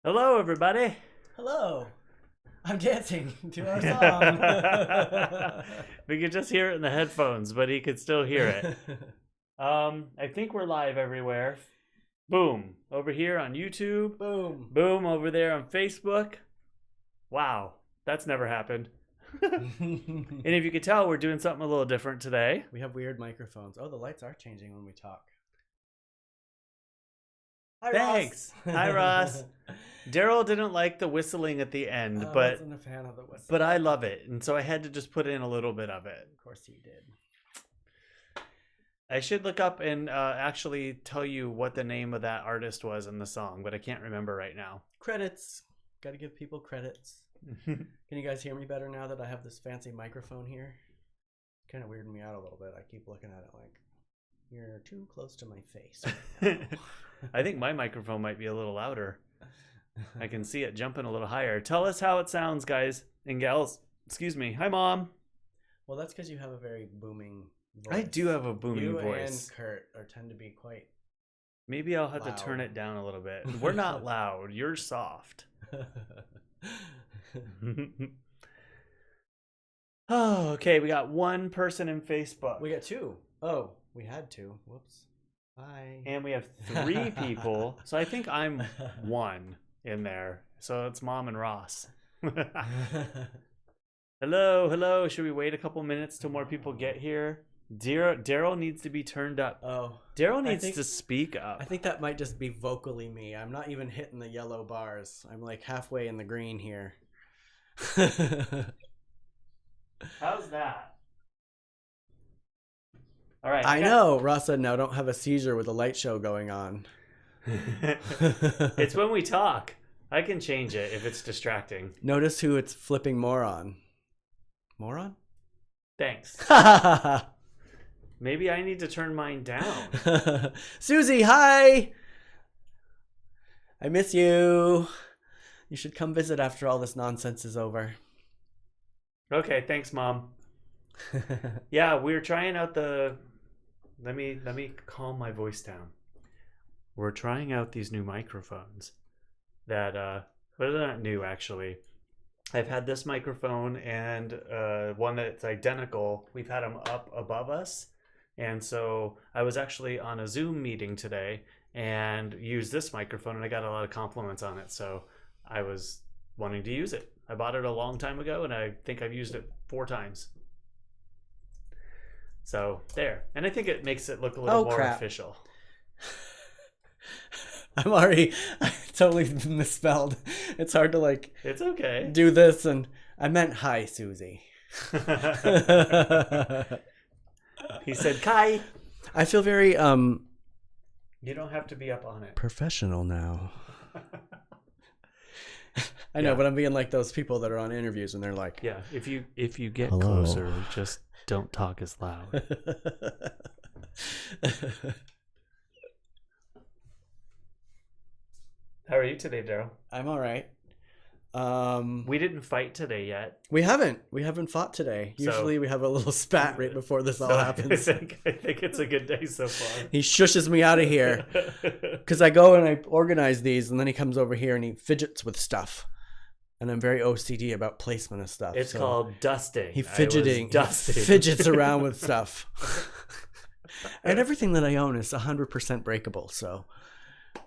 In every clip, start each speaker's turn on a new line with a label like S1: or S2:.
S1: Hello, everybody.
S2: Hello. I'm dancing to our song.
S1: We could just hear it in the headphones, but he could still hear it. I think we're live everywhere. Boom. Over here on YouTube.
S2: Boom.
S1: Boom. Over there on Facebook. Wow. That's never happened. And if you could tell, we're doing something a little different today.
S2: We have weird microphones. Oh, the lights are changing when we talk. Hi,
S1: Thanks.
S2: Ross.
S1: Hi, Ross. Derrol didn't like the whistling at the end,
S2: I
S1: but
S2: wasn't a fan of the whistle.
S1: but I love it, and so I had to just put in a little bit of it.
S2: Of course you did.
S1: I should look up and actually tell you what the name of that artist was in the song, but I can't remember right now.
S2: Credits. Got to give people credits. Can you guys hear me better now that I have this fancy microphone here? It's kind of weirding me out a little bit. I keep looking at it like, you're too close to my face right now.
S1: I think my microphone might be a little louder. I can see it jumping a little higher. Tell us how it sounds, guys and gals. Excuse me. Hi, Mom.
S2: Well, that's because you have a very booming voice.
S1: I do have a booming
S2: you
S1: voice.
S2: And Kurt tend to be quite
S1: Maybe I'll have
S2: loud.
S1: to turn it down a little bit. We're not loud. You're soft. Oh, okay. We got one person in Facebook.
S2: We got two. Oh, we had two. Whoops. Hi.
S1: And we have 3 people. So I think I'm one in there. So it's Mom and Ross. Hello. Should we wait a couple minutes till more people get here? Derrol needs to be turned up.
S2: Oh.
S1: Derrol needs to speak up.
S2: I think that might just be vocally me. I'm not even hitting the yellow bars. I'm like halfway in the green here.
S1: How's that? All right.
S2: I know. Ross said, now don't have a seizure with a light show going on.
S1: It's when we talk. I can change it if it's distracting.
S2: Notice who it's flipping more on. Moron?
S1: Thanks. Maybe I need to turn mine down.
S2: Susie, hi! I miss you. You should come visit after all this nonsense is over.
S1: Okay, thanks, Mom. Yeah, we're trying out the... Let me calm my voice down. We're trying out these new microphones that, well, they're not new, actually. I've had this microphone and one that's identical. We've had them up above us. And so I was actually on a Zoom meeting today and used this microphone, and I got a lot of compliments on it. So I was wanting to use it. I bought it a long time ago, and I think I've used it 4 times. So there. And I think it makes it look a little more official.
S2: I totally misspelled. It's hard to
S1: It's okay.
S2: Do this, and I meant hi, Susie.
S1: He said, Kai.
S2: I feel very
S1: You don't have to be up on it.
S2: Professional now. I know, but I'm being like those people that are on interviews and they're like,
S1: yeah, if you get
S2: hello.
S1: Closer, just don't talk as loud. How are you today, Derrol?
S2: I'm all right.
S1: We didn't fight today yet.
S2: We haven't fought today. Usually we have a little spat right before this all happens.
S1: I think it's a good day so far.
S2: He shushes me out of here because I go and I organize these, and then he comes over here and he fidgets with stuff. And I'm very OCD about placement of stuff.
S1: It's called dusting.
S2: He fidgets around with stuff. And everything that I own is 100% breakable, so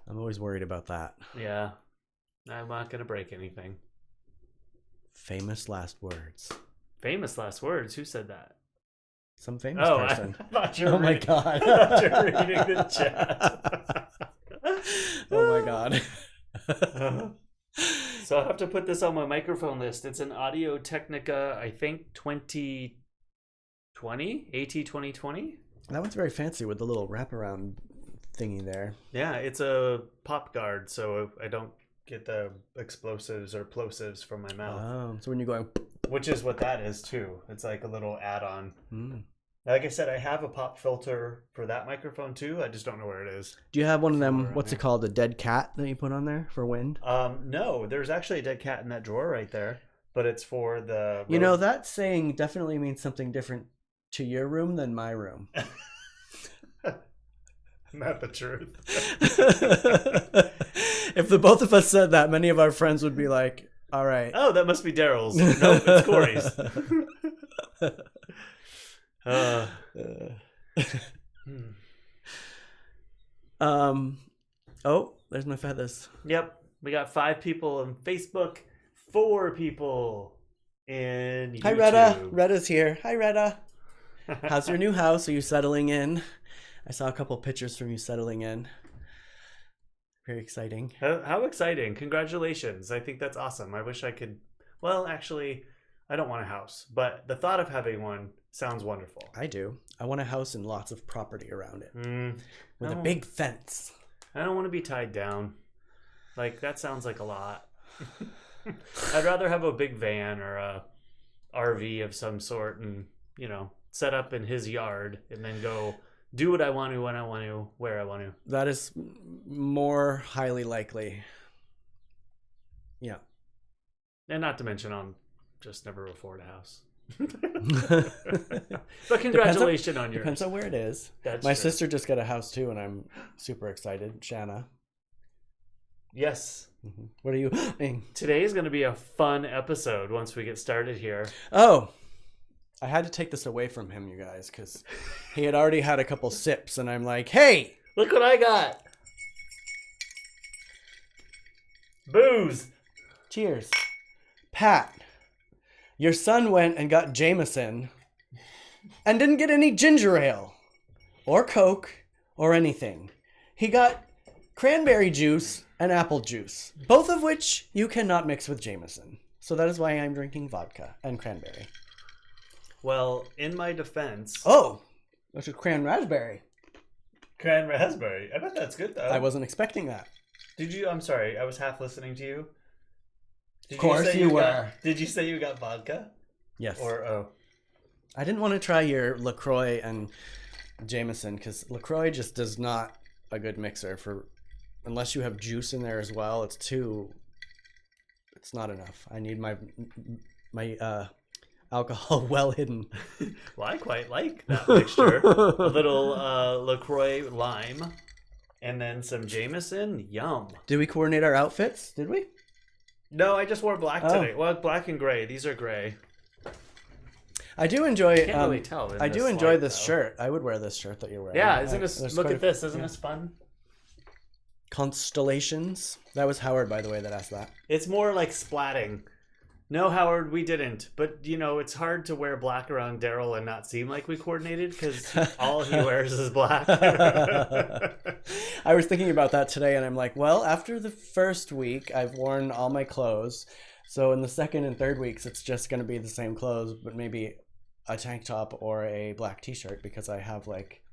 S2: I'm always worried about that.
S1: Yeah. I'm not going to break anything.
S2: Famous last words.
S1: Famous last words? Who said that?
S2: Some famous person.
S1: I thought you were
S2: my God.
S1: I thought you were reading the chat.
S2: Oh my God.
S1: So I'll have to put this on my microphone list. It's an Audio Technica, I think 2020, AT 2020.
S2: That one's very fancy with the little wraparound thingy there.
S1: Yeah, it's a pop guard, so I don't get the explosives or plosives from my mouth.
S2: Oh, so when you're going...
S1: Which is what that is too. It's like a little add-on.
S2: Mm.
S1: Like I said, I have a pop filter for that microphone too. I just don't know where it is.
S2: Do you have one of them, what's it called, a dead cat that you put on there for wind?
S1: No, there's actually a dead cat in that drawer right there, but it's for the...
S2: You know, that saying definitely means something different to your room than my room.
S1: Not the truth.
S2: If the both of us said that, many of our friends would be like, all right.
S1: Oh, that must be Derrol's. Nope, it's Cory's.
S2: Oh, there's my feathers.
S1: Yep. We got 5 people on Facebook, 4 people in YouTube.
S2: Hi, Retta. Retta's here. Hi, Retta. How's your new house? Are you settling in? I saw a couple pictures from you settling in. Very exciting.
S1: How exciting. Congratulations. I think that's awesome. I wish I could... Well, actually, I don't want a house, but the thought of having one sounds wonderful.
S2: I do. I want a house and lots of property around it. With a big fence.
S1: I don't want to be tied down. Like, that sounds like a lot. I'd rather have a big van or a RV of some sort and, set up in his yard and then go do what I want to, when I want to, where I want to.
S2: That is more highly likely. Yeah.
S1: And not to mention, I'll just never afford a house. But congratulations on yours.
S2: Depends on where it is. My sister just got a house too, and I'm super excited. Shanna.
S1: Yes.
S2: Mm-hmm. What are you doing?
S1: Today is going to be a fun episode once we get started here.
S2: Oh, I had to take this away from him, you guys, because he had already had a couple sips, and I'm like, hey,
S1: look what I got. Booze.
S2: Cheers. Pat, your son went and got Jameson and didn't get any ginger ale or Coke or anything. He got cranberry juice and apple juice, both of which you cannot mix with Jameson. So that is why I'm drinking vodka and cranberry.
S1: Well, in my defense...
S2: Oh, that's a cran raspberry.
S1: Cran raspberry. I bet that's good, though.
S2: I wasn't expecting that.
S1: Did you? I'm sorry. I was half listening to you.
S2: Of course you were.
S1: Did you say you got vodka?
S2: Yes.
S1: Or,
S2: I didn't want to try your LaCroix and Jameson because LaCroix just does not a good mixer for... Unless you have juice in there as well, it's not enough. I need my alcohol well hidden.
S1: Well, I quite like that mixture. A little LaCroix lime and then some Jameson. Yum.
S2: Did we coordinate our outfits? Did we?
S1: No, I just wore black today. Well, black and gray. These are gray.
S2: I do enjoy.
S1: Can't really tell.
S2: I do enjoy this shirt. I would wear this shirt that you're wearing.
S1: Yeah, isn't this? Look at this. Isn't this fun?
S2: Constellations. That was Howard, by the way, that asked that.
S1: It's more like splatting. No, Howard, we didn't. But, it's hard to wear black around Derrol and not seem like we coordinated because all he wears is black.
S2: I was thinking about that today, and I'm like, well, after the first week, I've worn all my clothes. So in the second and third weeks, it's just going to be the same clothes, but maybe a tank top or a black t-shirt because I have like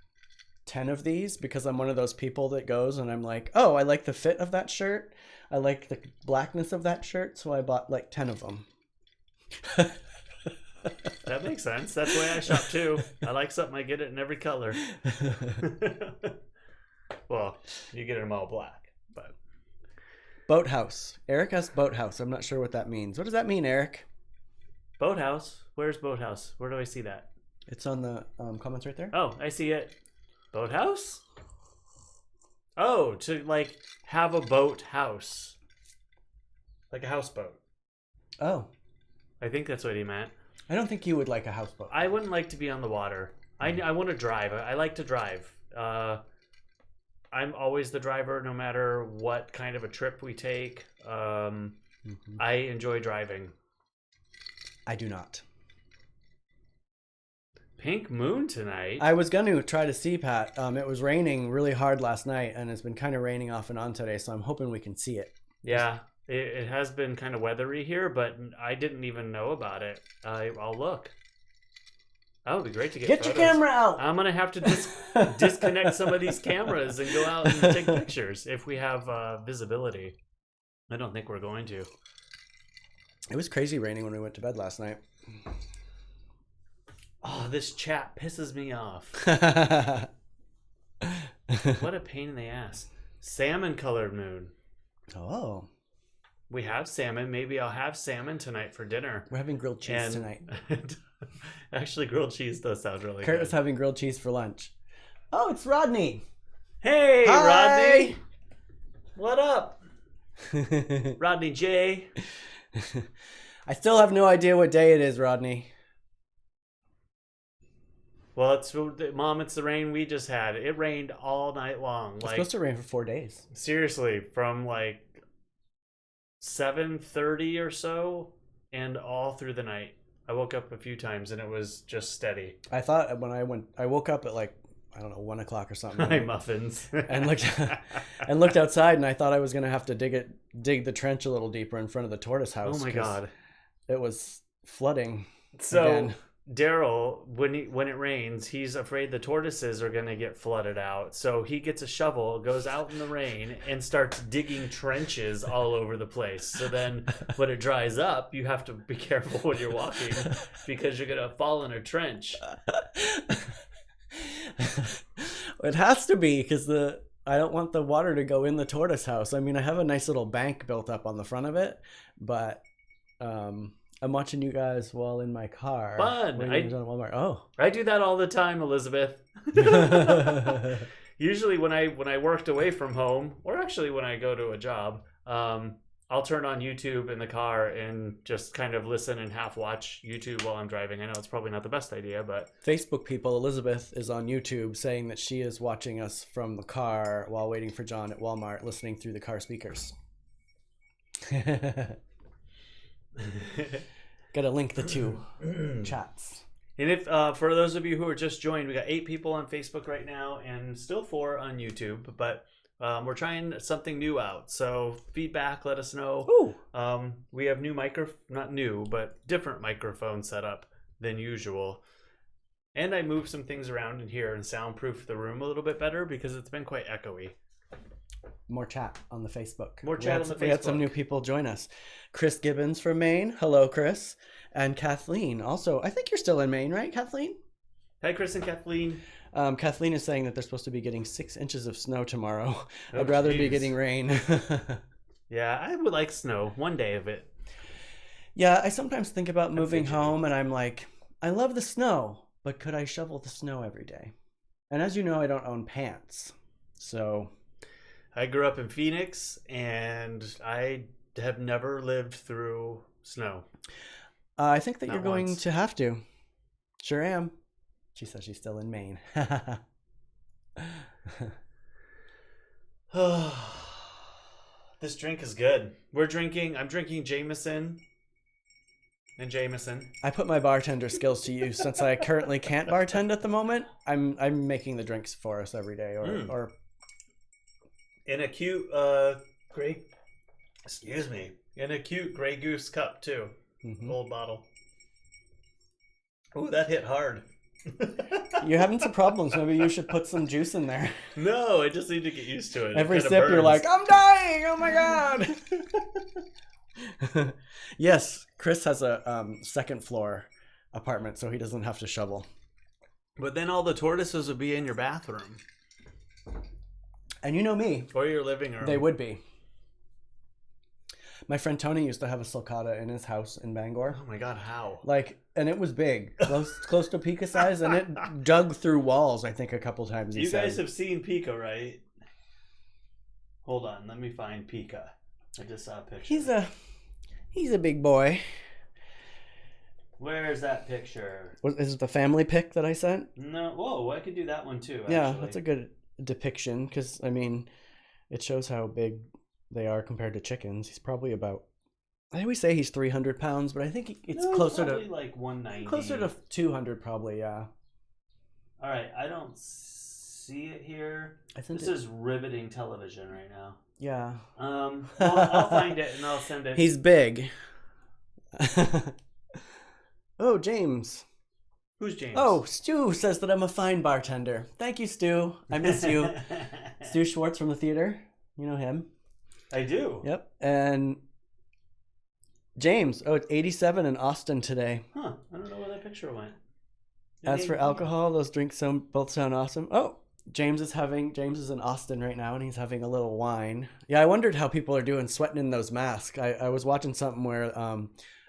S2: 10 of these because I'm one of those people that goes and I'm like, oh, I like the fit of that shirt. I like the blackness of that shirt, so I bought like 10 of them.
S1: That makes sense. That's why I shop too. I like something, I get it in every color. Well, you get them all black, but...
S2: Boathouse. Eric has boathouse. I'm not sure what that means. What does that mean, Eric?
S1: Boathouse? Where's boathouse? Where do I see that?
S2: It's on the comments right there.
S1: Oh, I see it. Boathouse? Oh, to like have a boat house. Like a houseboat. Oh. I think that's what he meant.
S2: I don't think you would like a houseboat.
S1: I wouldn't like to be on the water. I want to drive. I like to drive. I'm always the driver no matter what kind of a trip we take. I enjoy driving.
S2: I do not.
S1: Pink moon tonight.
S2: I was going to try to see Pat. It was raining really hard last night, and it's been kind of raining off and on today, so I'm hoping we can see it.
S1: Yeah, it has been kind of weathery here, but I didn't even know about it. I'll look. That would be great to get
S2: Get
S1: photos.
S2: Your camera out!
S1: I'm going to have to disconnect some of these cameras and go out and take pictures if we have visibility. I don't think we're going to.
S2: It was crazy raining when we went to bed last night.
S1: Oh, this chat pisses me off. What a pain in the ass. Salmon colored moon.
S2: Oh.
S1: We have salmon. Maybe I'll have salmon tonight for dinner.
S2: We're having grilled cheese tonight.
S1: Actually, grilled cheese does sound really
S2: Kurt
S1: good.
S2: was having grilled cheese for lunch. Oh, it's Rodney.
S1: Hey,
S2: Hi.
S1: Rodney. What up? Rodney J.
S2: I still have no idea what day it is, Rodney.
S1: Well, Mom, it's the rain we just had. It rained all night long.
S2: It's supposed to rain for 4 days.
S1: Seriously, from 7:30 or so and all through the night. I woke up a few times and it was just steady.
S2: I thought when I woke up at 1 o'clock or something.
S1: Hi, muffins.
S2: and looked outside, and I thought I was gonna have to dig the trench a little deeper in front of the tortoise house.
S1: Oh my God!
S2: It was flooding.
S1: So
S2: again.
S1: Derrol, when it rains, he's afraid the tortoises are gonna get flooded out. So he gets a shovel, goes out in the rain, and starts digging trenches all over the place. So then, when it dries up, you have to be careful when you're walking because you're gonna fall in a trench.
S2: It has to be because I don't want the water to go in the tortoise house. I mean, I have a nice little bank built up on the front of it, but I'm watching you guys while in my car.
S1: Fun.
S2: I
S1: do that all the time, Elizabeth. Usually when I worked away from home, or actually when I go to a job, I'll turn on YouTube in the car and just kind of listen and half watch YouTube while I'm driving. I know it's probably not the best idea, but
S2: Facebook people, Elizabeth is on YouTube saying that she is watching us from the car while waiting for John at Walmart, listening through the car speakers. Gotta link the two chats.
S1: And if for those of you who are just joined, we got 8 people on Facebook right now and still 4 on YouTube, but we're trying something new out. So feedback, let us know.
S2: Ooh.
S1: We have not new, but different microphone setup than usual. And I moved some things around in here and soundproof the room a little bit better because it's been quite echoey.
S2: More chat on the Facebook.
S1: We
S2: had some new people join us. Chris Gibbons from Maine. Hello, Chris. And Kathleen. Also, I think you're still in Maine, right, Kathleen?
S1: Hi, Chris and Kathleen.
S2: Kathleen is saying that they're supposed to be getting 6 inches of snow tomorrow. I'd rather be getting rain.
S1: Yeah, I would like snow. One day of it.
S2: Yeah, I sometimes think about moving home, and I'm like, I love the snow, but could I shovel the snow every day? And as you know, I don't own pants. So
S1: I grew up in Phoenix, and I have never lived through snow.
S2: I think that
S1: Not
S2: you're going
S1: once.
S2: to have to. Sure am. She says she's still in Maine.
S1: This drink is good. I'm drinking Jameson and Jameson.
S2: I put my bartender skills to use since I currently can't bartend at the moment. I'm making the drinks for us every day, or
S1: in a cute gray goose cup too.
S2: Mm-hmm.
S1: Old bottle. Ooh, that hit hard.
S2: You're having some problems. Maybe you should put some juice in there.
S1: No, I just need to get used to it.
S2: Every
S1: It
S2: sip
S1: kinda
S2: you're
S1: burns.
S2: like, I'm dying. Oh my God. Yes, Chris has a second floor apartment, so he doesn't have to shovel.
S1: But then all the tortoises would be in your bathroom.
S2: And you know me.
S1: Or your living room.
S2: They would be. My friend Tony used to have a sulcata in his house in Bangor.
S1: Oh my God, how?
S2: And it was big, close to Pika size, and it dug through walls, I think, a couple times.
S1: You guys have seen Pika, right? Hold on, let me find Pika. I just saw a picture.
S2: He's a big boy.
S1: Where's that picture?
S2: Is it the family pic that I sent?
S1: No, whoa, I could do that one too. Actually.
S2: Yeah, that's a good depiction because, I mean, it shows how big they are compared to chickens. He's probably about, I always say he's 300 pounds, but I think it's closer to
S1: like 190.
S2: Closer to 200 probably, yeah.
S1: All right, I don't see it here. This is riveting television right now.
S2: Yeah.
S1: I'll find it and I'll send it.
S2: He's big. Oh, James.
S1: Who's James?
S2: Oh, Stu says that I'm a fine bartender. Thank you, Stu. I miss you. Stu Schwartz from the theater. You know him.
S1: I do.
S2: Yep. And James. Oh, it's 87 in Austin today.
S1: Huh. I don't know where that picture went.
S2: As for alcohol, those drinks both sound awesome. Oh, James is in Austin right now, and he's having a little wine. Yeah, I wondered how people are doing sweating in those masks. I was watching something where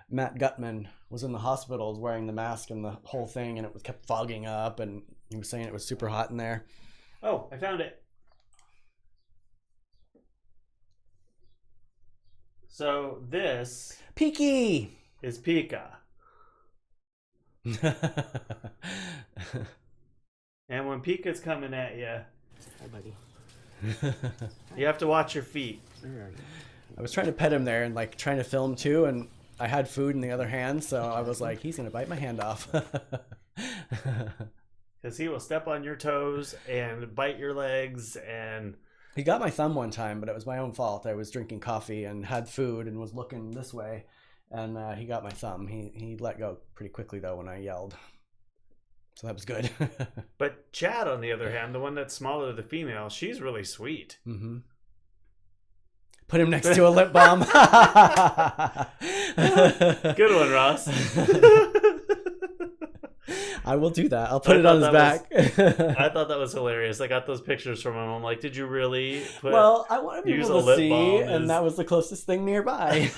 S2: Matt Gutman was in the hospital wearing the mask and the whole thing, and it kept fogging up, and he was saying it was super hot in there.
S1: Oh, I found it. So this
S2: Peaky.
S1: is Pika. And when Pika's coming at you,
S2: Hi, buddy.
S1: you have to watch your feet.
S2: I was trying to pet him there and like trying to film too, and I had food in the other hand, so I was like, he's gonna bite my hand off.
S1: Because he will step on your toes and bite your legs. And
S2: He got my thumb one time, but it was my own fault. I was drinking coffee and had food and was looking this way, and he got my thumb. He let go pretty quickly though when I yelled, so that was good.
S1: But Chad, on the other hand, the one that's smaller, the female, she's really sweet.
S2: Mm-hmm. Put him next to a lip balm.
S1: Good one, Ross.
S2: I will do that. I'll put it on his back.
S1: I thought that was hilarious. I got those pictures from him. I'm like, did you really put,
S2: well, I wanted people to see,
S1: balm
S2: and that was the closest thing nearby.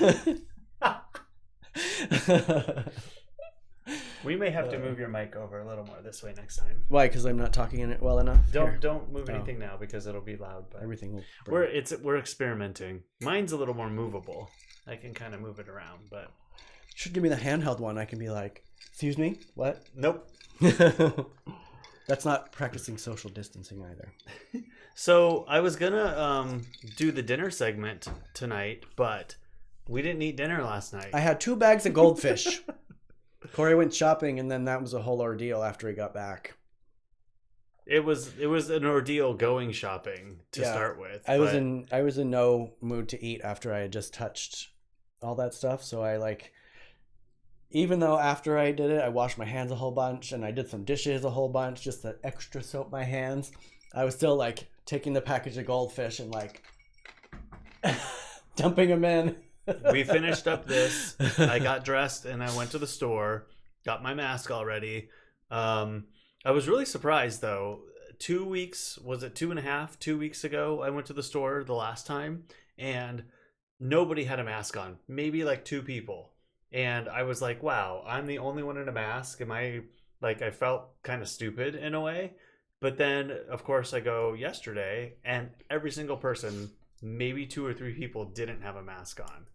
S1: We may have to move your mic over a little more this way next time.
S2: Why? Because I'm not talking in it well enough?
S1: Don't move anything now because it'll be loud. But
S2: everything will
S1: we're experimenting. Mine's a little more movable. I can kind of move it around, but
S2: should give me the handheld one. I can be like, excuse me, what?
S1: Nope.
S2: That's not practicing social distancing either.
S1: So I was gonna do the dinner segment tonight, but we didn't eat dinner last night.
S2: I had 2 bags of goldfish. Cory went shopping, and then that was a whole ordeal after he got back.
S1: It was an ordeal going shopping to start with.
S2: I was in no mood to eat after I had just touched all that stuff. So I even though after I did it, I washed my hands a whole bunch and I did some dishes a whole bunch just to extra soap my hands. I was still taking the package of goldfish and dumping them in.
S1: We finished up this. I got dressed and I went to the store, got my mask already. I was really surprised though. 2 weeks, was it 2.5, 2 weeks ago, I went to the store the last time and nobody had a mask on. Maybe 2 people. And I was like, wow, I'm the only one in a mask. I felt kind of stupid in a way. But then, of course, I go yesterday and every single person, maybe 2 or 3 people didn't have a mask on.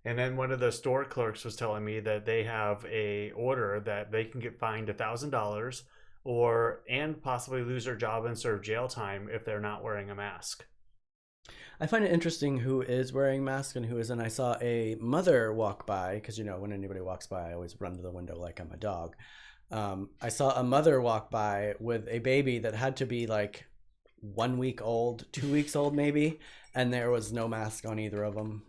S1: And then one of the store clerks was telling me that they have a order that they can get fined $1,000 and possibly lose their job and serve jail time if they're not wearing a mask.
S2: I find it interesting who is wearing masks and who isn't. I saw a mother walk by, because when anybody walks by, I always run to the window like I'm a dog. I saw a mother walk by with a baby that had to be 1 week old, 2 weeks old maybe, and there was no mask on either of them.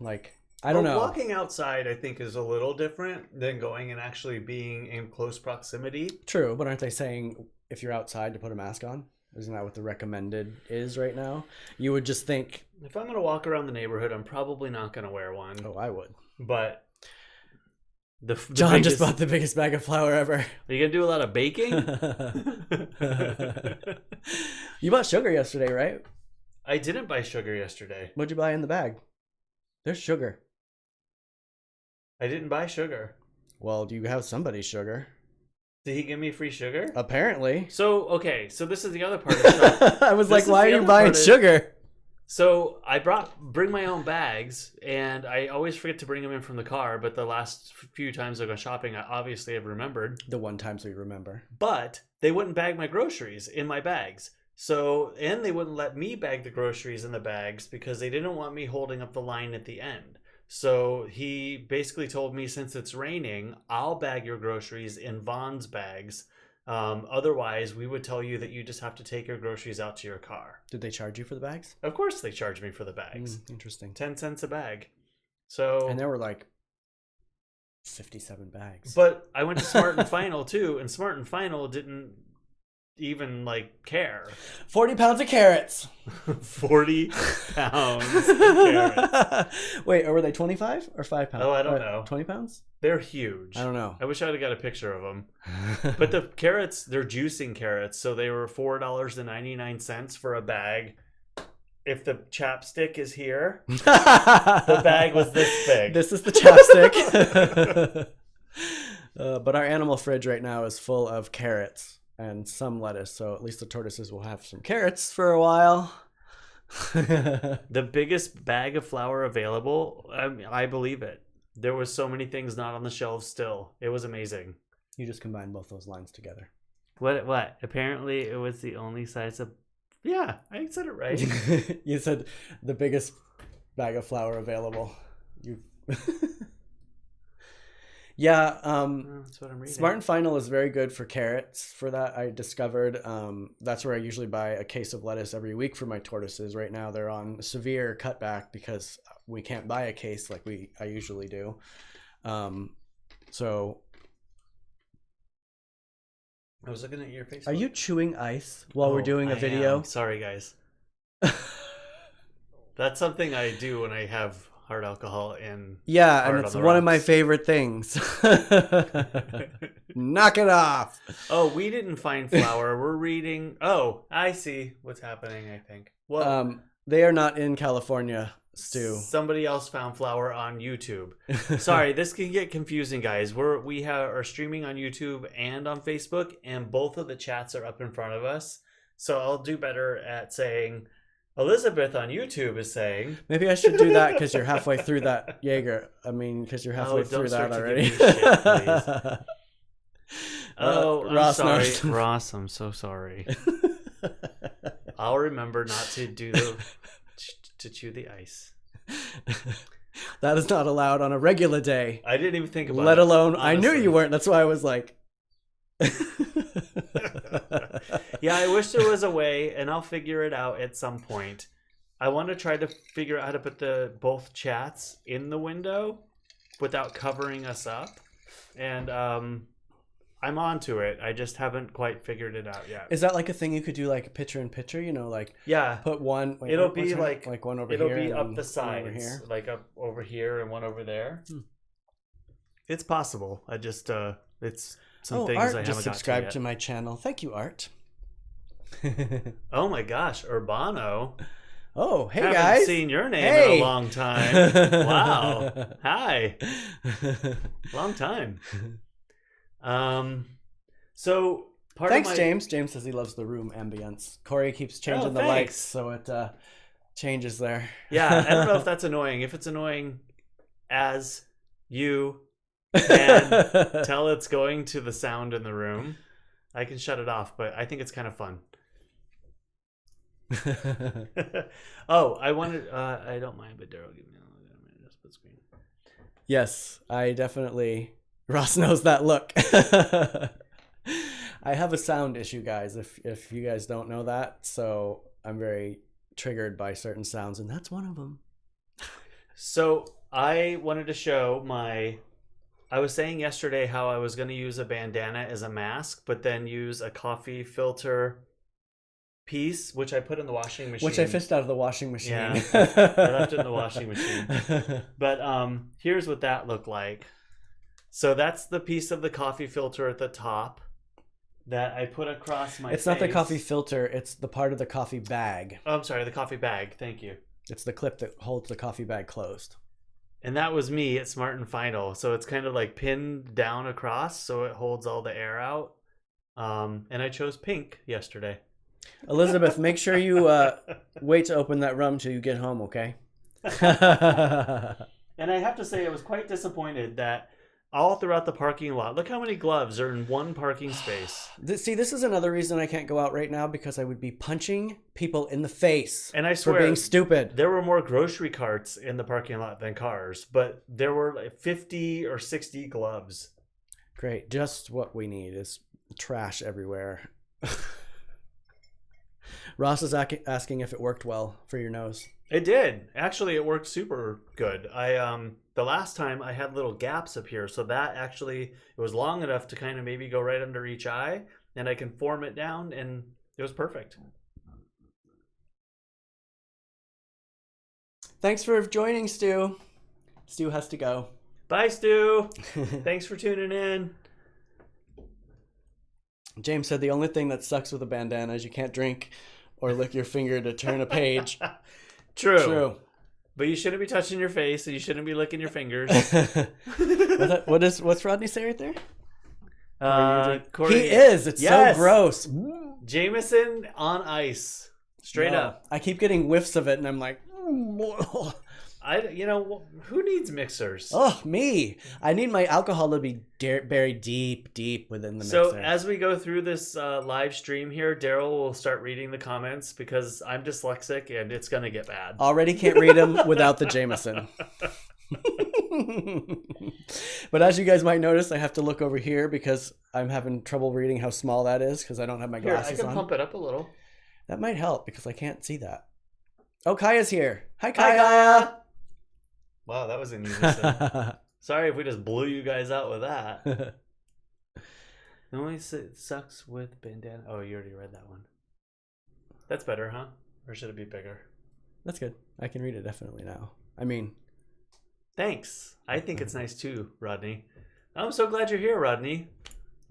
S2: I don't know.
S1: Walking outside, I think, is a little different than going and actually being in close proximity.
S2: True, but aren't they saying if you're outside to put a mask on? Isn't that what the recommended is right now? You would just think...
S1: If I'm going to walk around the neighborhood, I'm probably not going to wear one.
S2: Oh, I would.
S1: But...
S2: John just bought the biggest bag of flour ever.
S1: Are you going to do a lot of baking?
S2: You bought sugar yesterday, right?
S1: I didn't buy sugar yesterday.
S2: What'd you buy in the bag? There's sugar.
S1: I didn't buy sugar.
S2: Well, do you have somebody's sugar?
S1: Did he give me free sugar?
S2: Apparently.
S1: So so this is the other part of stuff.
S2: I was like, why are you buying sugar?
S1: So I bring my own bags, and I always forget to bring them in from the car, but the last few times I go shopping, I obviously have remembered.
S2: The one time so you remember.
S1: But they wouldn't bag my groceries in my bags. And they wouldn't let me bag the groceries in the bags because they didn't want me holding up the line at the end. So he basically told me, since it's raining, I'll bag your groceries in Vaughn's bags. Otherwise, we would tell you that you just have to take your groceries out to your car.
S2: Did they charge you for the bags?
S1: Of course they charge me for the bags.
S2: Interesting.
S1: 10 cents a bag. So,
S2: and there were 57 bags.
S1: But I went to Smart and Final too, and Smart and Final didn't even care.
S2: 40 pounds of carrots.
S1: 40 pounds of carrots.
S2: Wait, were they 25 or 5 pounds?
S1: Oh, I don't know.
S2: 20 pounds?
S1: They're huge.
S2: I don't know.
S1: I wish I would have got a picture of them. But the carrots, they're juicing carrots, so they were $4.99 for a bag. If the chapstick is here, the bag was this big.
S2: This is the chapstick. But our animal fridge right now is full of carrots and some lettuce, so at least the tortoises will have some carrots for a while.
S1: The biggest bag of flour available. I believe it. There was so many things not on the shelves still. It was amazing.
S2: You just combined both those lines together.
S1: What? Apparently it was the only size of... Yeah, I said it right.
S2: You said the biggest bag of flour available. You... Yeah,
S1: that's what I'm reading.
S2: Smart and Final is very good for carrots. For that, I discovered that's where I usually buy a case of lettuce every week for my tortoises. Right now, they're on severe cutback because we can't buy a case like I usually do. So,
S1: I was looking at your face.
S2: Are you chewing ice while we're doing a video?
S1: Sorry, guys. That's something I do when I have hard alcohol and
S2: and it's one of my favorite things. Knock it off.
S1: Oh, we didn't find flour. We're reading. Oh, I see what's happening. I think. Well,
S2: they are not in California, Stu.
S1: Somebody else found flour on YouTube. Sorry, this can get confusing, guys. We are streaming on YouTube and on Facebook, and both of the chats are up in front of us. So I'll do better at saying. Elizabeth on YouTube is saying...
S2: Maybe I should do that because you're halfway through that Jaeger. I mean, because you're halfway through that already.
S1: I'm sorry. Ross, I'm so sorry. I'll remember not to to chew the ice.
S2: That is not allowed on a regular day.
S1: I didn't even think about it.
S2: Let alone,
S1: honestly.
S2: I knew you weren't. That's why I was like...
S1: Yeah, I wish there was a way, and I'll figure it out at some point. I want to try to figure out how to put both chats in the window without covering us up, and I'm onto it. I just haven't quite figured it out yet.
S2: Is that like a thing you could do, like picture in picture? You know, like put one. Wait,
S1: it'll be like
S2: one over
S1: it'll
S2: here.
S1: It'll be up the
S2: sides,
S1: sides, like up over here and one over there. It's possible. I just it's some things
S2: Art
S1: I haven't
S2: just subscribed
S1: got
S2: to my channel. Thank you, Art.
S1: Oh my gosh, Urbano.
S2: Oh, hey
S1: haven't
S2: guys.
S1: Seen your name in a long time. Wow. Hi. Long time. So
S2: thanks, James. James says he loves the room ambience. Corey keeps changing the lights so it changes there.
S1: Yeah, I don't know if that's annoying. If it's annoying as you can tell it's going to the sound in the room, I can shut it off, but I think it's kind of fun. Oh, I wanted I don't mind, but Derrol, give me a split screen.
S2: Yes, I definitely... Ross knows that look. I have a sound issue, guys, if you guys don't know that, so I'm very triggered by certain sounds, and that's one of them.
S1: So I wanted to show I was saying yesterday how I was going to use a bandana as a mask, but then use a coffee filter piece, which I put in the washing machine.
S2: Which I fished out of the washing machine.
S1: Yeah, I left it in the washing machine. But here's what that looked like. So that's the piece of the coffee filter at the top that I put across my face.
S2: It's not the coffee filter, it's the part of the coffee bag.
S1: Oh, I'm sorry, the coffee bag. Thank you.
S2: It's the clip that holds the coffee bag closed.
S1: And that was me at Smart and Final. So it's kind of like pinned down across so it holds all the air out. And I chose pink yesterday.
S2: Elizabeth, make sure you wait to open that rum till you get home, okay?
S1: And I have to say I was quite disappointed that all throughout the parking lot, look how many gloves are in one parking space.
S2: See, this is another reason I can't go out right now, because I would be punching people in the face
S1: and I swear,
S2: for being stupid.
S1: There were more grocery carts in the parking lot than cars, but there were like 50 or 60 gloves.
S2: Great. Just what we need is trash everywhere. Ross is asking if it worked well for your nose.
S1: It did. Actually, it worked super good. The last time I had little gaps up here, so that actually, it was long enough to kind of maybe go right under each eye, and I can form it down, and it was perfect.
S2: Thanks for joining, Stu. Stu has to go.
S1: Bye, Stu. Thanks for tuning in.
S2: James said the only thing that sucks with a bandana is you can't drink or lick your finger to turn a page.
S1: True. But you shouldn't be touching your face, and you shouldn't be licking your fingers.
S2: What's Rodney say right there?
S1: Cory,
S2: he is. It's so gross.
S1: Jameson on ice. Straight
S2: No.
S1: up.
S2: I keep getting whiffs of it, and I'm like,
S1: Who needs mixers?
S2: oh, me. I need my alcohol to be buried deep within the
S1: So
S2: mixer.
S1: as we go through this live stream here, Derrol will start reading the comments because I'm dyslexic and it's gonna get bad.
S2: Already can't read them without the Jameson. But as you guys might notice, I have to look over here because I'm having trouble reading how small that is because I don't have my
S1: Here,
S2: glasses
S1: I can
S2: on.
S1: pump it up a little.
S2: That might help because I can't see that. Oh, Kaya's here. Hi,
S1: Hi,
S2: Kaya.
S1: Kaya. Wow, that was in unison. Sorry if we just blew you guys out with that. It only sucks with bandana. Oh, you already read that one. That's better, huh? Or should it be bigger?
S2: That's good. I can read it definitely now. I mean,
S1: thanks. I think it's nice too, Rodney. I'm so glad you're here, Rodney.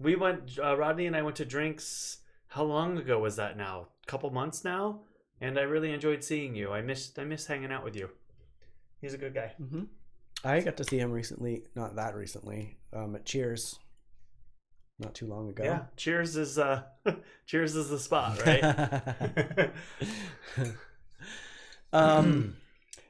S1: We went, Rodney and I went to drinks. How long ago was that now? A couple months now? And I really enjoyed seeing you. I miss hanging out with you. He's a good guy.
S2: mm-hmm. I got to see him recently, not that recently, at Cheers, not too long ago.
S1: Yeah, Cheers is Cheers is the spot, right?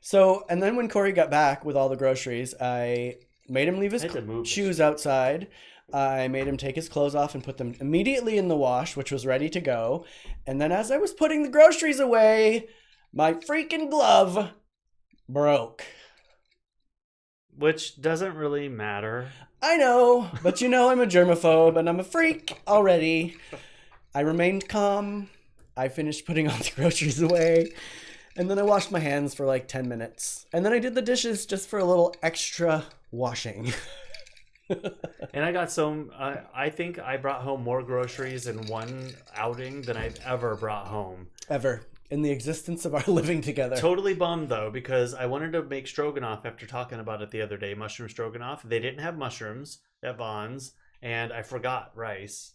S2: So, and then when Cory got back with all the groceries, I made him leave his shoes outside. I made him take his clothes off and put them immediately in the wash, which was ready to go. And then as I was putting the groceries away, my freaking glove broke.
S1: Which doesn't really matter.
S2: I know, but you know I'm a germaphobe and I'm a freak already. I remained calm. I finished putting all the groceries away. And then I washed my hands for like 10 minutes. And then I did the dishes just for a little extra washing.
S1: And I got some, I think I brought home more groceries in one outing than I've ever brought home.
S2: Ever. In the existence of our living together.
S1: Totally bummed though, because I wanted to make stroganoff after talking about it the other day, mushroom stroganoff. They didn't have mushrooms at Vaughn's, and I forgot rice.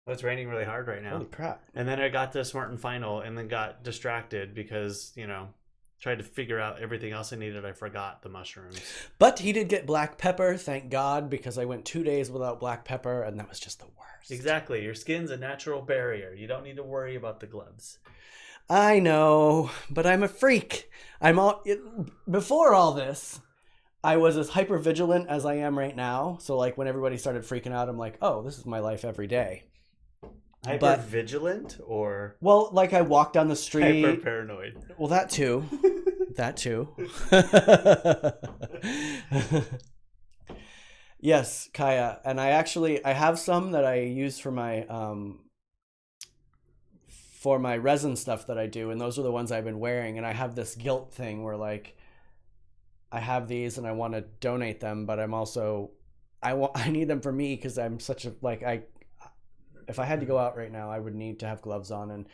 S1: Well, it's raining really hard right now.
S2: Holy crap.
S1: And then I got to Smart and Final and then got distracted because, tried to figure out everything else I needed. I forgot the mushrooms.
S2: But he did get black pepper, thank God, because I went 2 days without black pepper, and that was just the worst.
S1: Exactly. Your skin's a natural barrier. You don't need to worry about the gloves.
S2: I know, but I'm a freak. Before all this, I was as hyper vigilant as I am right now. So like when everybody started freaking out, I'm like, oh, this is my life every day.
S1: Hyper vigilant or?
S2: Well, like I walk down the street.
S1: Hyper paranoid.
S2: Well, that too. That too. Yes, Kaya. And I have some that I use for my resin stuff that I do, and those are the ones I've been wearing. And I have this guilt thing where like I have these and I want to donate them, but I'm also I need them for me because I'm such a if I had to go out right now, I would need to have gloves on, and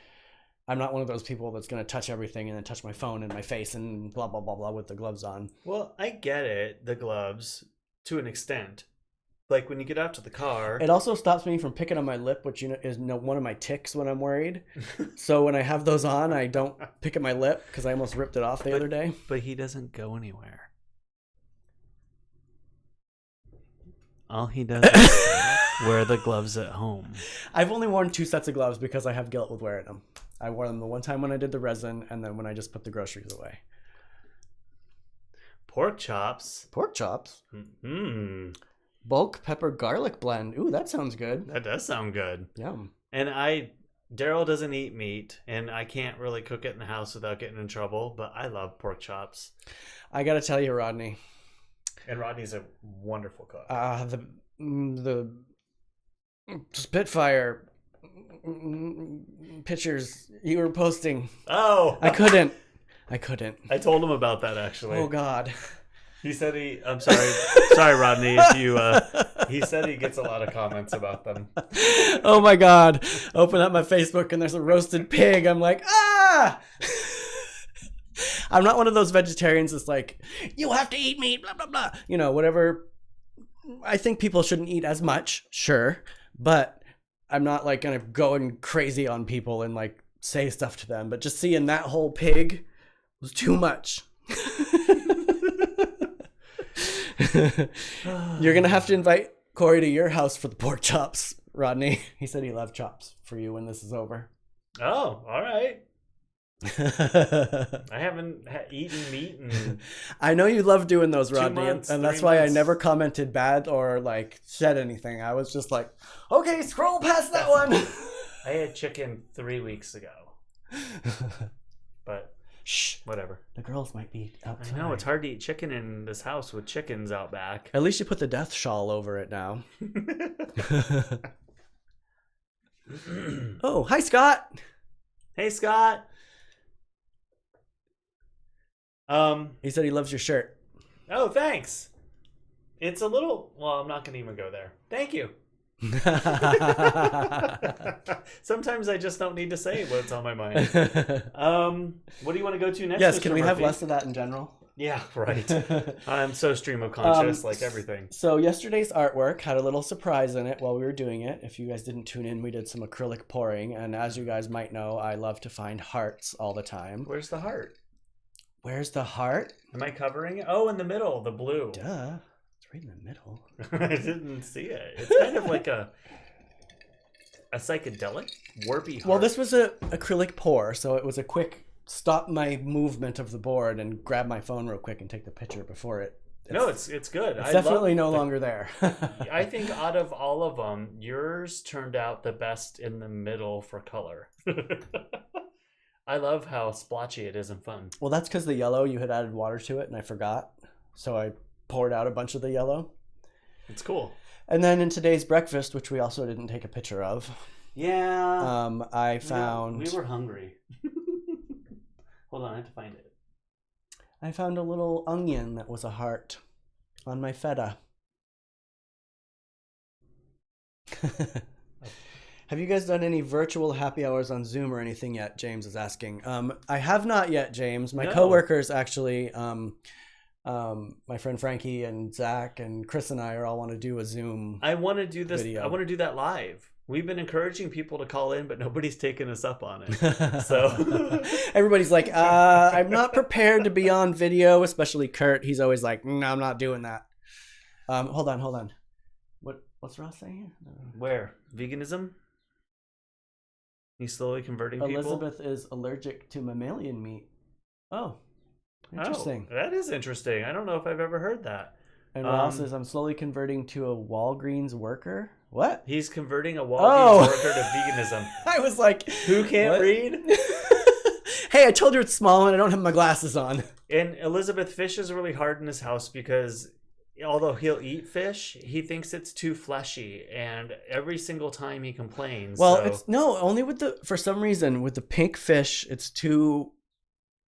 S2: I'm not one of those people that's going to touch everything and then touch my phone and my face and blah blah blah blah with the gloves on.
S1: Well, I get it, the gloves to an extent. Like when you get out to the car,
S2: it also stops me from picking on my lip, which is one of my tics when I'm worried. So when I have those on, I don't pick at my lip because I almost ripped it off the other day.
S1: But he doesn't go anywhere. All he does is wear the gloves at home.
S2: I've only worn 2 sets of gloves because I have guilt with wearing them. I wore them the one time when I did the resin, and then when I just put the groceries away.
S1: Pork chops.
S2: Pork chops.
S1: Hmm.
S2: Bulk pepper garlic blend. Ooh, that sounds good.
S1: That does sound good.
S2: Yum.
S1: And Derrol doesn't eat meat, and I can't really cook it in the house without getting in trouble, but I love pork chops.
S2: I gotta tell you, Rodney.
S1: And Rodney's a wonderful cook.
S2: The Spitfire pictures you were posting.
S1: Oh!
S2: I couldn't.
S1: I told him about that, actually.
S2: Oh, God.
S1: He said I'm sorry. Sorry, Rodney, if you, he said he gets a lot of comments about them.
S2: Oh my God. Open up my Facebook and there's a roasted pig. I'm like, ah! I'm not one of those vegetarians that's like, you have to eat meat, blah, blah, blah. Whatever. I think people shouldn't eat as much, sure. But I'm not like going to go crazy on people and like say stuff to them. But just seeing that whole pig was too much. You're going to have to invite Cory to your house for the pork chops, Rodney. He said he loved chops for you when this is over.
S1: Oh, all right. I haven't eaten meat in
S2: I know you love doing those, Rodney,
S1: months,
S2: and that's
S1: 3
S2: why I
S1: months.
S2: never commented bad or like said anything. I was just like, okay, scroll past that one.
S1: I had chicken 3 weeks ago, but
S2: Shh,
S1: whatever.
S2: the girls might be outside.
S1: I know it's hard to eat chicken in this house with chickens out back.
S2: At least you put the death shawl over it now. Oh, hi, Scott.
S1: Hey, Scott.
S2: He said he loves your shirt.
S1: Oh, thanks. It's a little. Well, I'm not gonna even go there. Thank you. Sometimes I just don't need to say what's on my mind. What do you want to go to next?
S2: Yes,
S1: Mr.
S2: can we have
S1: Murphy?
S2: less of that in general?
S1: Yeah, right. I'm so stream of conscious, like everything.
S2: So yesterday's artwork had a little surprise in it while we were doing it. If you guys didn't tune in, we did some acrylic pouring, and as you guys might know, I love to find hearts all the time.
S1: Where's the heart?
S2: Where's the heart?
S1: Am I covering it? Oh, in the middle, the blue.
S2: Duh. It's right in the middle.
S1: I didn't see it. It's kind of like a psychedelic warpy heart.
S2: Well, this was a acrylic pour, so it was a quick stop my movement of the board and grab my phone real quick and take the picture before it.
S1: No, it's good.
S2: It's definitely no longer there.
S1: I think out of all of them, yours turned out the best in the middle for color. I love how splotchy it is and fun.
S2: Well, that's because the yellow, you had added water to it and I forgot. So I poured out a bunch of the yellow.
S1: It's cool.
S2: And then in today's breakfast, which we also didn't take a picture of.
S1: Yeah.
S2: I found...
S1: We were hungry. Hold on, I have to find it.
S2: I found a little onion that was a heart on my feta. Have you guys done any virtual happy hours on Zoom or anything yet? James is asking. I have not yet, James. My coworkers actually, my friend Frankie and Zach and Chris and I all want to do a Zoom.
S1: I want to do this.
S2: Video.
S1: I want to do that live. We've been encouraging people to call in, but nobody's taken us up on it. So
S2: everybody's like, I'm not prepared to be on video, especially Kurt. He's always like, no, I'm not doing that. Hold on. What's Ross saying here?
S1: Where? Veganism? He's slowly converting people?
S2: Elizabeth is allergic to mammalian meat. Oh, interesting.
S1: Oh, that is interesting. I don't know if I've ever heard that.
S2: And Ross says, I'm slowly converting to a Walgreens worker. What?
S1: He's converting a Walgreens worker to veganism.
S2: I was like,
S1: who can't
S2: what?
S1: read?
S2: Hey, I told you it's small and I don't have my glasses on.
S1: And Elizabeth, fish is really hard in his house because although he'll eat fish, he thinks it's too fleshy, and every single time he complains.
S2: Well, it's only for some reason with the pink fish, it's too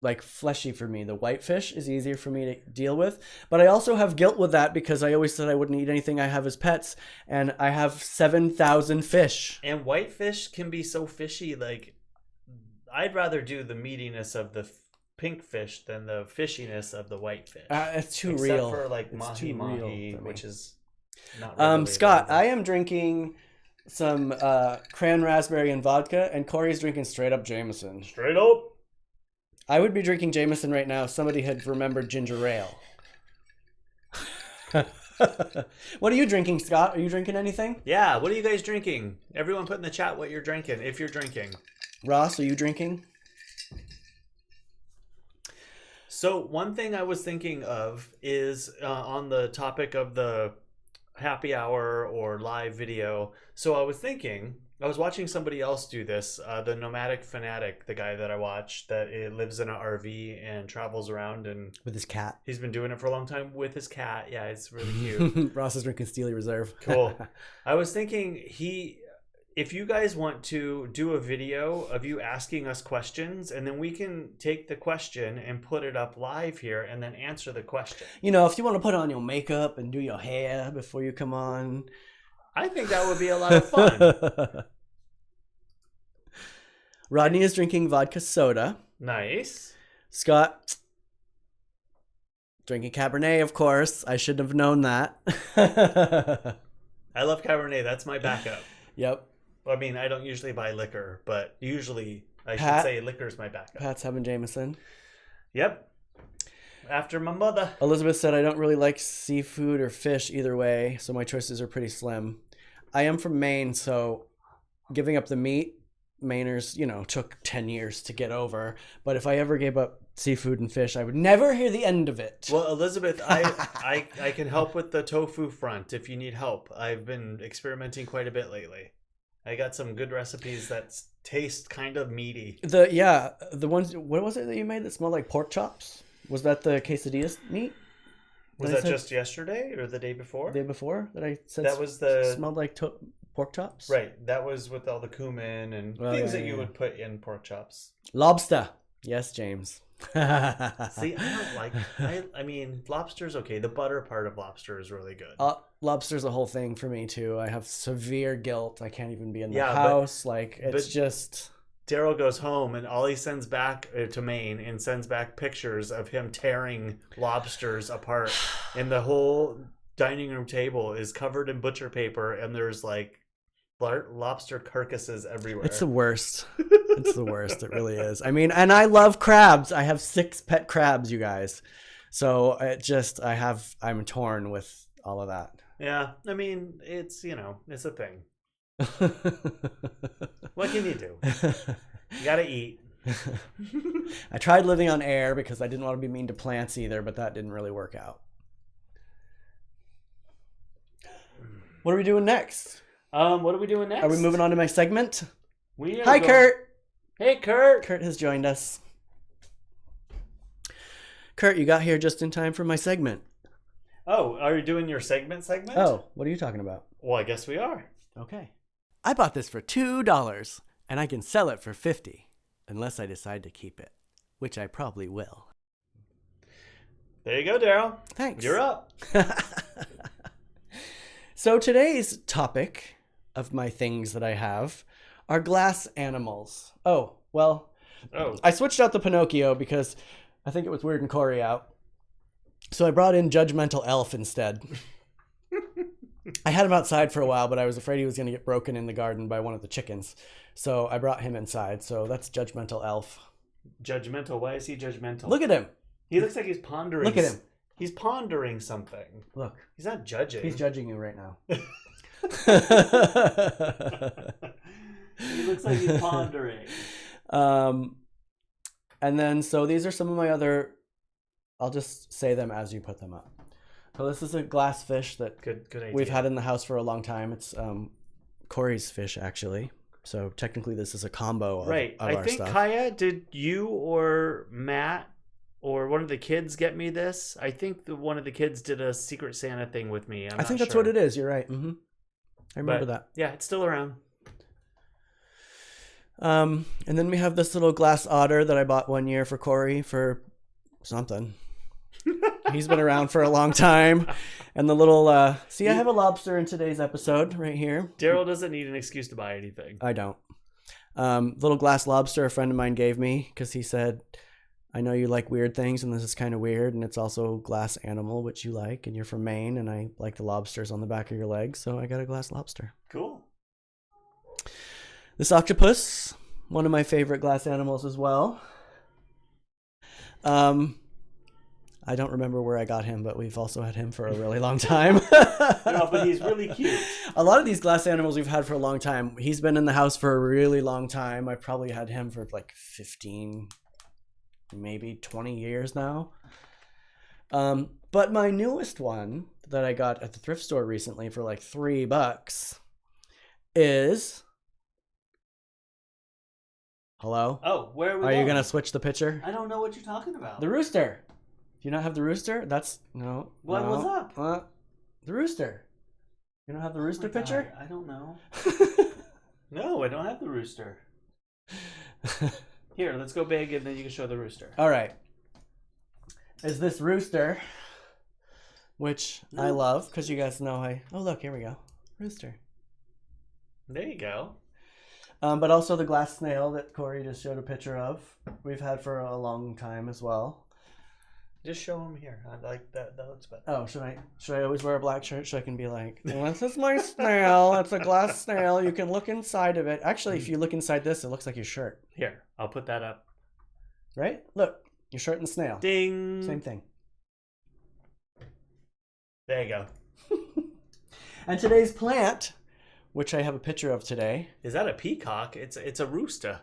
S2: like fleshy for me. The white fish is easier for me to deal with, but I also have guilt with that because I always said I wouldn't eat anything I have as pets, and I have 7,000 fish.
S1: And white fish can be so fishy. Like, I'd rather do the meatiness of the pink fish than the fishiness of the white fish.
S2: It's too
S1: Except
S2: real.
S1: for like
S2: It's
S1: mahi
S2: too
S1: mahi,
S2: real
S1: which is not really
S2: Scott,
S1: available.
S2: I am drinking some cran raspberry and vodka, and Cory's drinking straight up Jameson.
S1: Straight up.
S2: I would be drinking Jameson right now if somebody had remembered ginger ale. What are you drinking, Scott? Are you drinking anything?
S1: Yeah, what are you guys drinking? Everyone put in the chat what you're drinking, if you're drinking.
S2: Ross, are you drinking?
S1: So one thing I was thinking of is on the topic of the happy hour or live video. So I was watching somebody else do this, the Nomadic Fanatic, the guy that I watch that lives in an RV and travels around and
S2: With his cat.
S1: he's been doing it for a long time with his cat. Yeah, it's really cute.
S2: Ross is drinking Steely Reserve.
S1: Cool. I was thinking if you guys want to do a video of you asking us questions, and then we can take the question and put it up live here and then answer the question.
S2: You know, if you want to put on your makeup and do your hair before you come on.
S1: I think that would be a lot of fun.
S2: Rodney is drinking vodka soda.
S1: Nice.
S2: Scott, drinking Cabernet, of course. I should have known that.
S1: I love Cabernet. That's my backup.
S2: Yep.
S1: I mean, I don't usually buy liquor, but usually I should
S2: Pat?
S1: say liquor's my backup.
S2: Pat's having Jameson.
S1: Yep. After my mother.
S2: Elizabeth said, I don't really like seafood or fish either way, so my choices are pretty slim. I am from Maine, so giving up the meat Mainers, took 10 years to get over. But if I ever gave up seafood and fish, I would never hear the end of it.
S1: Well, Elizabeth, I can help with the tofu front if you need help. I've been experimenting quite a bit lately. I got some good recipes that taste kind of meaty.
S2: The ones, what was it that you made that smelled like pork chops? Was that the quesadillas meat?
S1: Was that just yesterday or the day before?
S2: The day before that I said
S1: that was
S2: smelled like pork chops?
S1: Right. That was with all the cumin and things that you would put in pork chops.
S2: Lobster. Yes, James.
S1: See, I don't like. I mean, lobster's okay. The butter part of lobster is really good.
S2: Lobster's a whole thing for me too. I have severe guilt. I can't even be in the house. It's just.
S1: Derrol goes home and all he sends back to Maine and sends back pictures of him tearing lobsters apart, and the whole dining room table is covered in butcher paper, and there's like lobster carcasses everywhere. It's
S2: the worst. It's the worst. It really is. I mean, and I love crabs. I have 6 pet crabs, you guys. So I'm torn with all of that.
S1: Yeah. I mean, it's a thing. What can you do? You gotta eat.
S2: I tried living on air because I didn't want to be mean to plants either, but that didn't really work out. What are we doing next?
S1: What are we doing next?
S2: Are we moving on to my segment?
S1: Hi,
S2: Kurt.
S1: Hey, Kurt.
S2: Kurt has joined us. Kurt, you got here just in time for my segment.
S1: Oh, are you doing your segment?
S2: Oh, what are you talking about?
S1: Well, I guess we are.
S2: Okay. I bought this for $2, and I can sell it for $50, unless I decide to keep it, which I probably will.
S1: There you go, Derrol.
S2: Thanks.
S1: You're up.
S2: So today's topic of my things that I have are glass animals. Oh. I switched out the Pinocchio because I think it was weirding Cory out. So I brought in Judgmental Elf instead. I had him outside for a while, but I was afraid he was going to get broken in the garden by one of the chickens. So I brought him inside. So that's Judgmental Elf.
S1: Judgmental? Why is he judgmental?
S2: Look at him.
S1: He looks like he's pondering.
S2: Look at him.
S1: He's pondering something.
S2: Look.
S1: He's not judging.
S2: He's judging you right now.
S1: He looks like he's pondering.
S2: And then, so these are some of my other... I'll just say them as you put them up. So this is a glass fish that
S1: good idea.
S2: We've had in the house for a long time. It's Cory's fish, actually. So technically this is a combo of,
S1: right.
S2: of
S1: I
S2: our
S1: think,
S2: stuff.
S1: Kaya, did you or Matt or one of the kids get me this? I think one of the kids did a Secret Santa thing with me.
S2: I think that's what it is. You're right. Mm-hmm. I remember that.
S1: Yeah, it's still around.
S2: And then we have this little glass otter that I bought one year for Cory for something. He's been around for a long time. And the little, I have a lobster in today's episode right here.
S1: Derrol doesn't need an excuse to buy anything.
S2: I don't. Little glass lobster a friend of mine gave me because he said, I know you like weird things and this is kind of weird. And it's also glass animal, which you like. And you're from Maine and I like the lobsters on the back of your legs. So I got a glass lobster.
S1: Cool.
S2: This octopus, one of my favorite glass animals as well. I don't remember where I got him, but we've also had him for a really long time.
S1: No, but he's really cute.
S2: A lot of these glass animals we've had for a long time. He's been in the house for a really long time. I probably had him for like 15, maybe 20 years now. But my newest one that I got at the thrift store recently for like $3 is... Hello?
S1: Oh, where are we
S2: Are
S1: going?
S2: you going to switch the picture?
S1: I don't know what you're talking about.
S2: The rooster. Do you not have the rooster? That's... No.
S1: What was up?
S2: The rooster. You don't have the rooster picture?
S1: God, I don't know. No, I don't have the rooster. Here, let's go big and then you can show the rooster.
S2: All right. Is this rooster, which I love because you guys know Oh, look, here we go. Rooster.
S1: There you go.
S2: But also the glass snail that Cory just showed a picture of. We've had for a long time as well.
S1: Just show him here. I like that. That looks better.
S2: Oh, should I always wear a black shirt so I can be like, this is my snail. It's a glass snail. You can look inside of it. Actually, if you look inside this, it looks like your shirt.
S1: Here, I'll put that up.
S2: Right? Look, your shirt and snail.
S1: Ding.
S2: Same thing.
S1: There you go.
S2: And today's plant, which I have a picture of today.
S1: Is that a peacock? It's a rooster.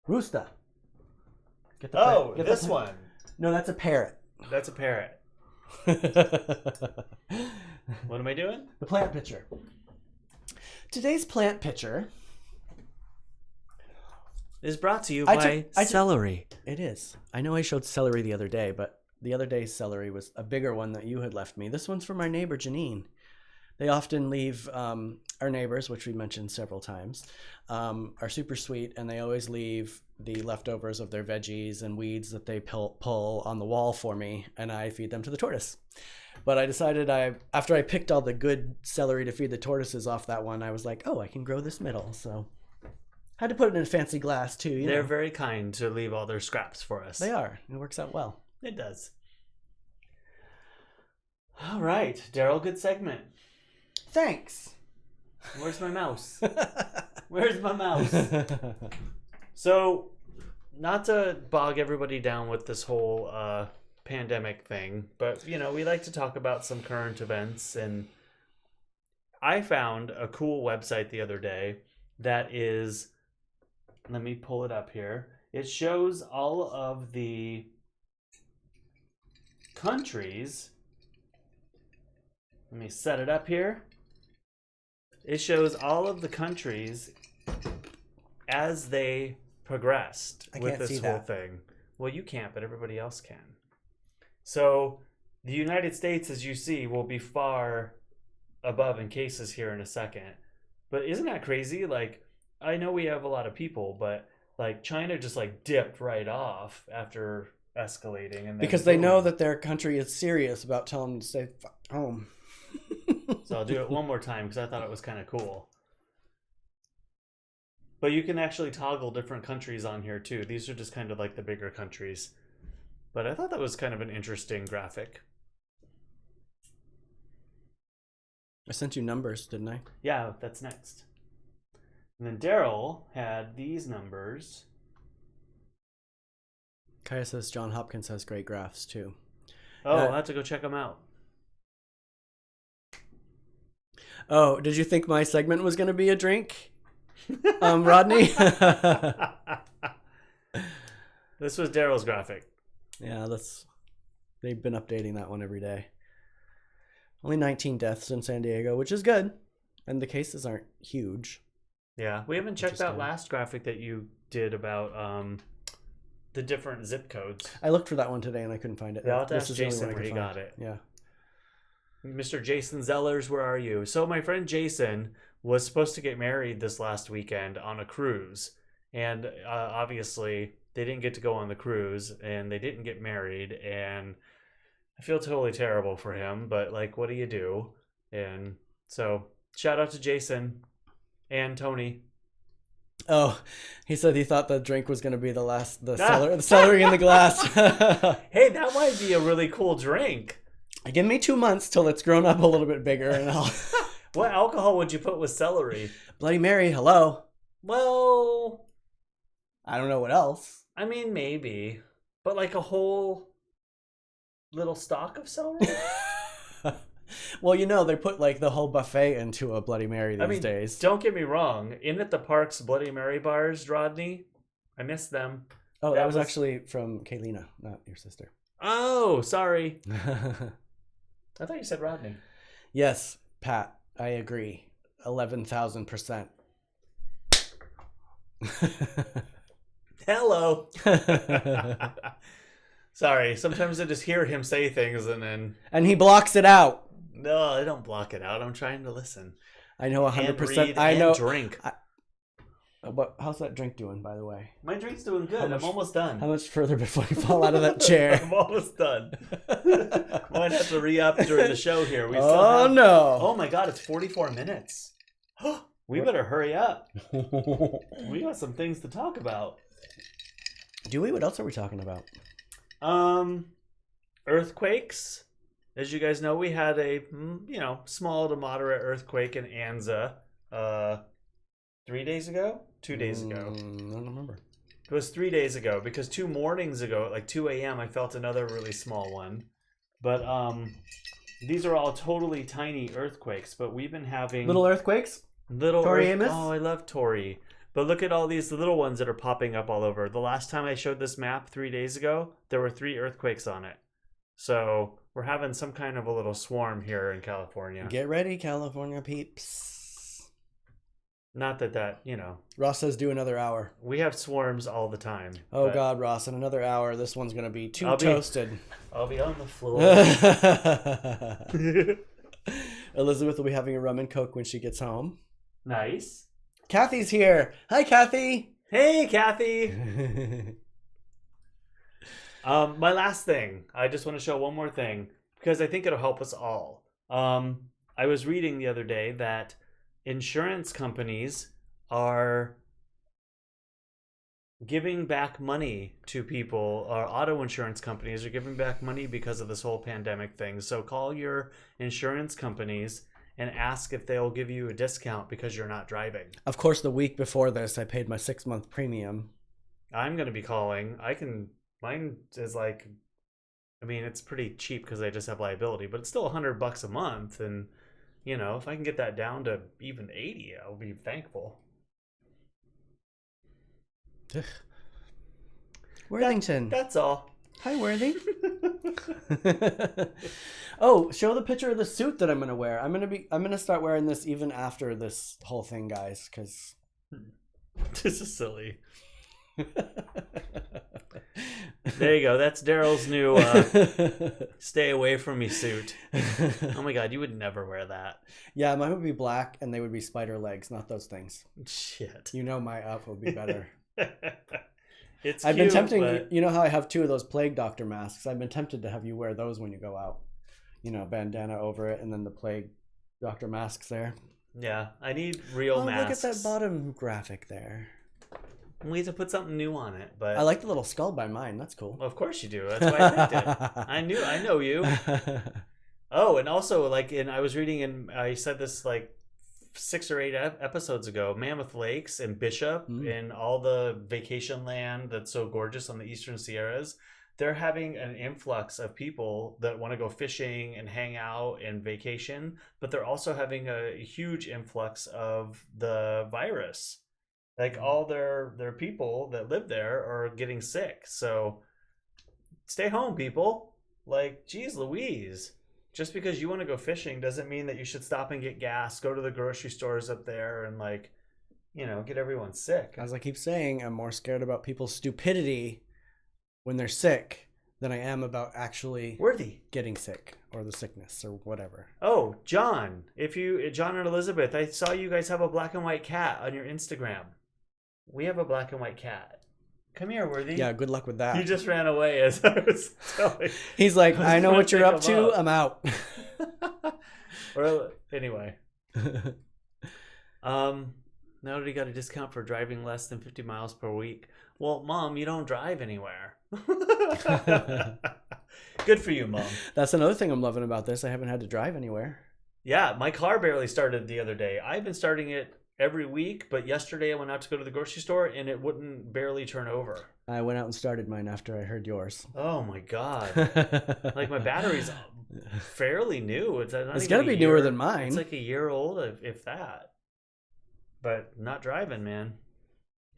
S2: Rooster. Get
S1: this one.
S2: No, that's a parrot.
S1: That's a parrot. What am I doing?
S2: The plant picture. Today's plant picture
S1: is brought to you by celery.
S2: It is. I know I showed celery the other day, but the other day's celery was a bigger one that you had left me. This one's from our neighbor, Janine. They often leave, our neighbors, which we mentioned several times, are super sweet, and they always leave the leftovers of their veggies and weeds that they pull on the wall for me, and I feed them to the tortoise. But I decided after I picked all the good celery to feed the tortoises off that one, I was like, oh, I can grow this middle. So I had to put it in a fancy glass too.
S1: They're very kind to leave all their scraps for us.
S2: They are. It works out well.
S1: It does. All right, Derrol, good segment.
S2: Thanks.
S1: Where's my mouse? Where's my mouse? So, not to bog everybody down with this whole pandemic thing, but we like to talk about some current events, and I found a cool website the other day that is, let me pull it up here. It shows all of the countries. Let me set it up here. It shows all of the countries as they progressed with this whole thing. Well, you can't, but everybody else can. So the United States, as you see, will be far above in cases here in a second. But isn't that crazy? Like, I know we have a lot of people, but like China just like dipped right off after escalating. And then
S2: because they know that their country is serious about telling them to stay home.
S1: So I'll do it one more time because I thought it was kind of cool. But you can actually toggle different countries on here too. These are just kind of like the bigger countries. But I thought that was kind of an interesting graphic.
S2: I sent you numbers, didn't I?
S1: Yeah, that's next. And then Derrol had these numbers.
S2: Kaya says John Hopkins has great graphs too.
S1: Oh, I'll have to go check them out.
S2: Oh, did you think my segment was going to be a drink? Rodney?
S1: This was Derrol's graphic.
S2: Yeah, they've been updating that one every day. Only 19 deaths in San Diego, which is good. And the cases aren't huge.
S1: Yeah, we haven't checked that last graphic that you did about the different zip codes.
S2: I looked for that one today and I couldn't find it.
S1: Yeah, I'll have to ask Jason where he got it.
S2: Yeah.
S1: Mr. Jason Zellers, where are you? So my friend Jason was supposed to get married this last weekend on a cruise. And obviously they didn't get to go on the cruise and they didn't get married. And I feel totally terrible for him, but like, what do you do? And so shout out to Jason and Tony.
S2: Oh, he said he thought the drink was going to be the celery in the glass.
S1: Hey, that might be a really cool drink.
S2: Give me 2 months till it's grown up a little bit bigger and I'll...
S1: What alcohol would you put with celery?
S2: Bloody Mary, hello.
S1: Well,
S2: I don't know what else.
S1: I mean, maybe. But like a whole little stalk of celery?
S2: Well, they put like the whole buffet into a Bloody Mary these days.
S1: Don't get me wrong. In at the Park's Bloody Mary bars, Rodney, I miss them.
S2: Oh, that was actually from Kaylina, not your sister.
S1: Oh, sorry. I thought you said Rodney.
S2: Yes, Pat, I agree. 11,000%.
S1: Hello. Sorry, sometimes I just hear him say things and then...
S2: And he blocks it out.
S1: No, I don't block it out. I'm trying to listen.
S2: I know 100%.
S1: I know. Drink.
S2: But how's that drink doing, by the way?
S1: My drink's doing good. I'm almost done.
S2: How much further before you fall out of that chair?
S1: I'm almost done. Might have to re-up during the show here.
S2: No.
S1: Oh my God, it's 44 minutes. We better hurry up. We got some things to talk about.
S2: Do we? What else are we talking about?
S1: Earthquakes. As you guys know, we had a small to moderate earthquake in Anza 3 days ago? 2 days ago.
S2: I don't remember.
S1: It was 3 days ago because 2 mornings ago at like 2 a.m. I felt another really small one. But these are all totally tiny earthquakes, but we've been having...
S2: Little earthquakes?
S1: Little
S2: Tori
S1: earth-
S2: Amos?
S1: Oh, I love Tori. But look at all these little ones that are popping up all over. The last time I showed this map 3 days ago, there were 3 earthquakes on it. So we're having some kind of a little swarm here in California.
S2: Get ready, California peeps.
S1: Not that, you know,
S2: Ross says do another hour.
S1: we have swarms all the time.
S2: Oh,
S1: but
S2: God, Ross, in another hour, this one's going to be too
S1: I'll be-
S2: toasted.
S1: I'll be on the floor.
S2: Elizabeth will be having a rum and coke when she gets home.
S1: Nice.
S2: Kathy's here. Hi, Kathy.
S1: Hey, Kathy. My last thing. I just want to show one more thing because I think it'll help us all. I was reading the other day that insurance companies are giving back money to people, or auto insurance companies are giving back money because of this whole pandemic thing. So call your insurance companies and ask if they'll give you a discount because you're not driving.
S2: Of course, the week before this, I paid my 6-month premium.
S1: I'm going to be calling. Mine is like, I mean, it's pretty cheap because I just have liability, but it's still $100 a month. And, you know, if I can get that down to even 80, I'll be thankful.
S2: Worthington.
S1: That's all.
S2: Hi, Worthy. Oh, show the picture of the suit that I'm gonna wear. I'm gonna start wearing this even after this whole thing, guys, because
S1: This is silly. There you go. That's Derrol's new stay away from me suit. Oh my God, you would never wear that.
S2: Yeah, mine would be black and they would be spider legs, not those things.
S1: Shit.
S2: You know my outfit would be better.
S1: I've
S2: been tempting,
S1: but...
S2: you know how I have 2 of those plague doctor masks? I've been tempted to have you wear those when you go out. You know, bandana over it and then the plague doctor masks there.
S1: Yeah, I need real masks.
S2: Look at that bottom graphic there.
S1: We have to put something new on it, but
S2: I like the little skull by mine. That's cool.
S1: Well, of course you do. That's why I picked it. I know you. Oh, and also I was reading, and I said this like 6 or 8 episodes ago, Mammoth Lakes and Bishop and all the vacation land that's so gorgeous on the Eastern Sierras, they're having an influx of people that want to go fishing and hang out and vacation, but they're also having a huge influx of the virus. Like all their people that live there are getting sick. So stay home, people. Like, geez Louise. Just because you want to go fishing doesn't mean that you should stop and get gas, go to the grocery stores up there and get everyone sick.
S2: As I keep saying, I'm more scared about people's stupidity when they're sick than I am about actually getting sick or the sickness or whatever.
S1: Oh, John and Elizabeth, I saw you guys have a black and white cat on your Instagram. We have a black and white cat. Come here, Worthy.
S2: Yeah, good luck with that.
S1: He just ran away as I was telling.
S2: He's like, I know what you're up to. I'm out.
S1: Well, anyway. Now that he got a discount for driving less than 50 miles per week. Well, Mom, you don't drive anywhere. Good for you, Mom.
S2: That's another thing I'm loving about this. I haven't had to drive anywhere.
S1: Yeah, my car barely started the other day. I've been starting it every week, but yesterday I went out to go to the grocery store and it wouldn't barely turn over.
S2: I went out and started mine after I heard yours.
S1: Oh my God. Like my battery's fairly new. It's
S2: gotta be newer than mine.
S1: It's like a year old, if that. But not driving, man.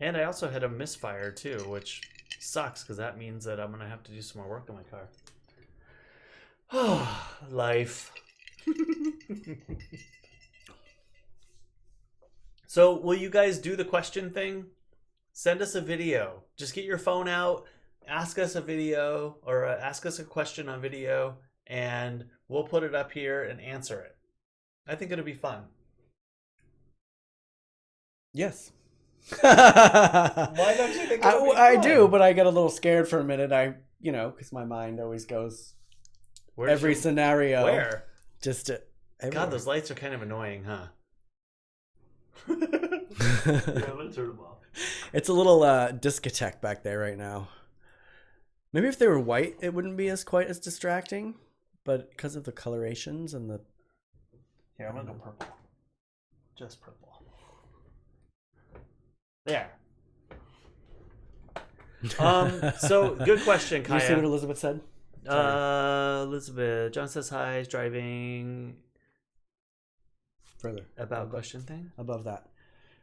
S1: And I also had a misfire too, which sucks because that means that I'm going to have to do some more work on my car. Oh, life. So will you guys do the question thing? Send us a video. Just get your phone out, ask us a video or ask us a question on video, and we'll put it up here and answer it. I think it'll be fun.
S2: Yes.
S1: Why don't you think it'll be fun?
S2: I do, but I get a little scared for a minute. Because my mind always goes every scenario.
S1: Where?
S2: Just everywhere.
S1: God, those lights are kind of annoying, huh? Yeah, I'm gonna turn them off.
S2: It's a little discotheque back there right now. Maybe if they were white, it wouldn't be quite as distracting. But because of the colorations and the...
S1: Here, I'm gonna go purple. Just purple. There. So good question, Kaya.
S2: You see what Elizabeth said?
S1: Elizabeth, John says hi, he's driving.
S2: further.
S1: About question thing?
S2: Above that.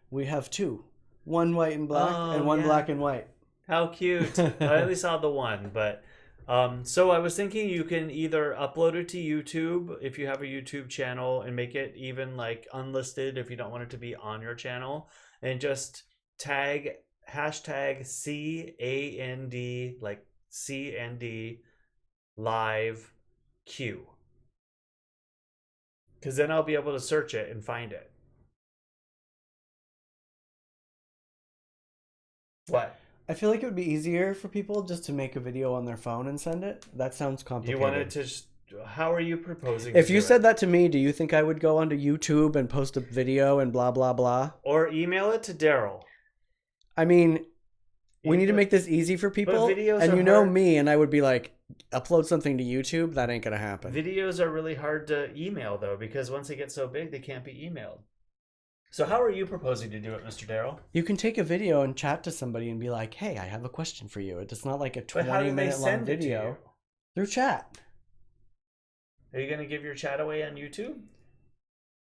S2: We have two. One white and black and one
S1: yeah.
S2: black and white.
S1: How cute. I only saw the one, but so I was thinking you can either upload it to YouTube if you have a YouTube channel and make it even like unlisted if you don't want it to be on your channel, and just tag hashtag C&D, like C&D live Q. Because then I'll be able to search it and find it. What?
S2: I feel like it would be easier for people just to make a video on their phone and send it. That sounds complicated.
S1: You wanted to just, how are you proposing
S2: If
S1: to
S2: you
S1: do
S2: said
S1: it?
S2: that to me, do you think I would go onto YouTube and post a video and blah, blah, blah?
S1: Or email it to Derrol.
S2: I mean, we need to make this easy for people.
S1: videos
S2: and
S1: are
S2: you know
S1: hard.
S2: me, and I would be like, upload something to YouTube. That ain't going to happen.
S1: Videos are really hard to email, though, because once they get so big, they can't be emailed. So how are you proposing to do it, Mr. Derrol?
S2: You can take a video and chat to somebody and be like, hey, I have a question for you. It's not like a
S1: But how do they
S2: 20-minute long
S1: send it to
S2: video.
S1: you?
S2: Through chat.
S1: Are you going to give your chat away on YouTube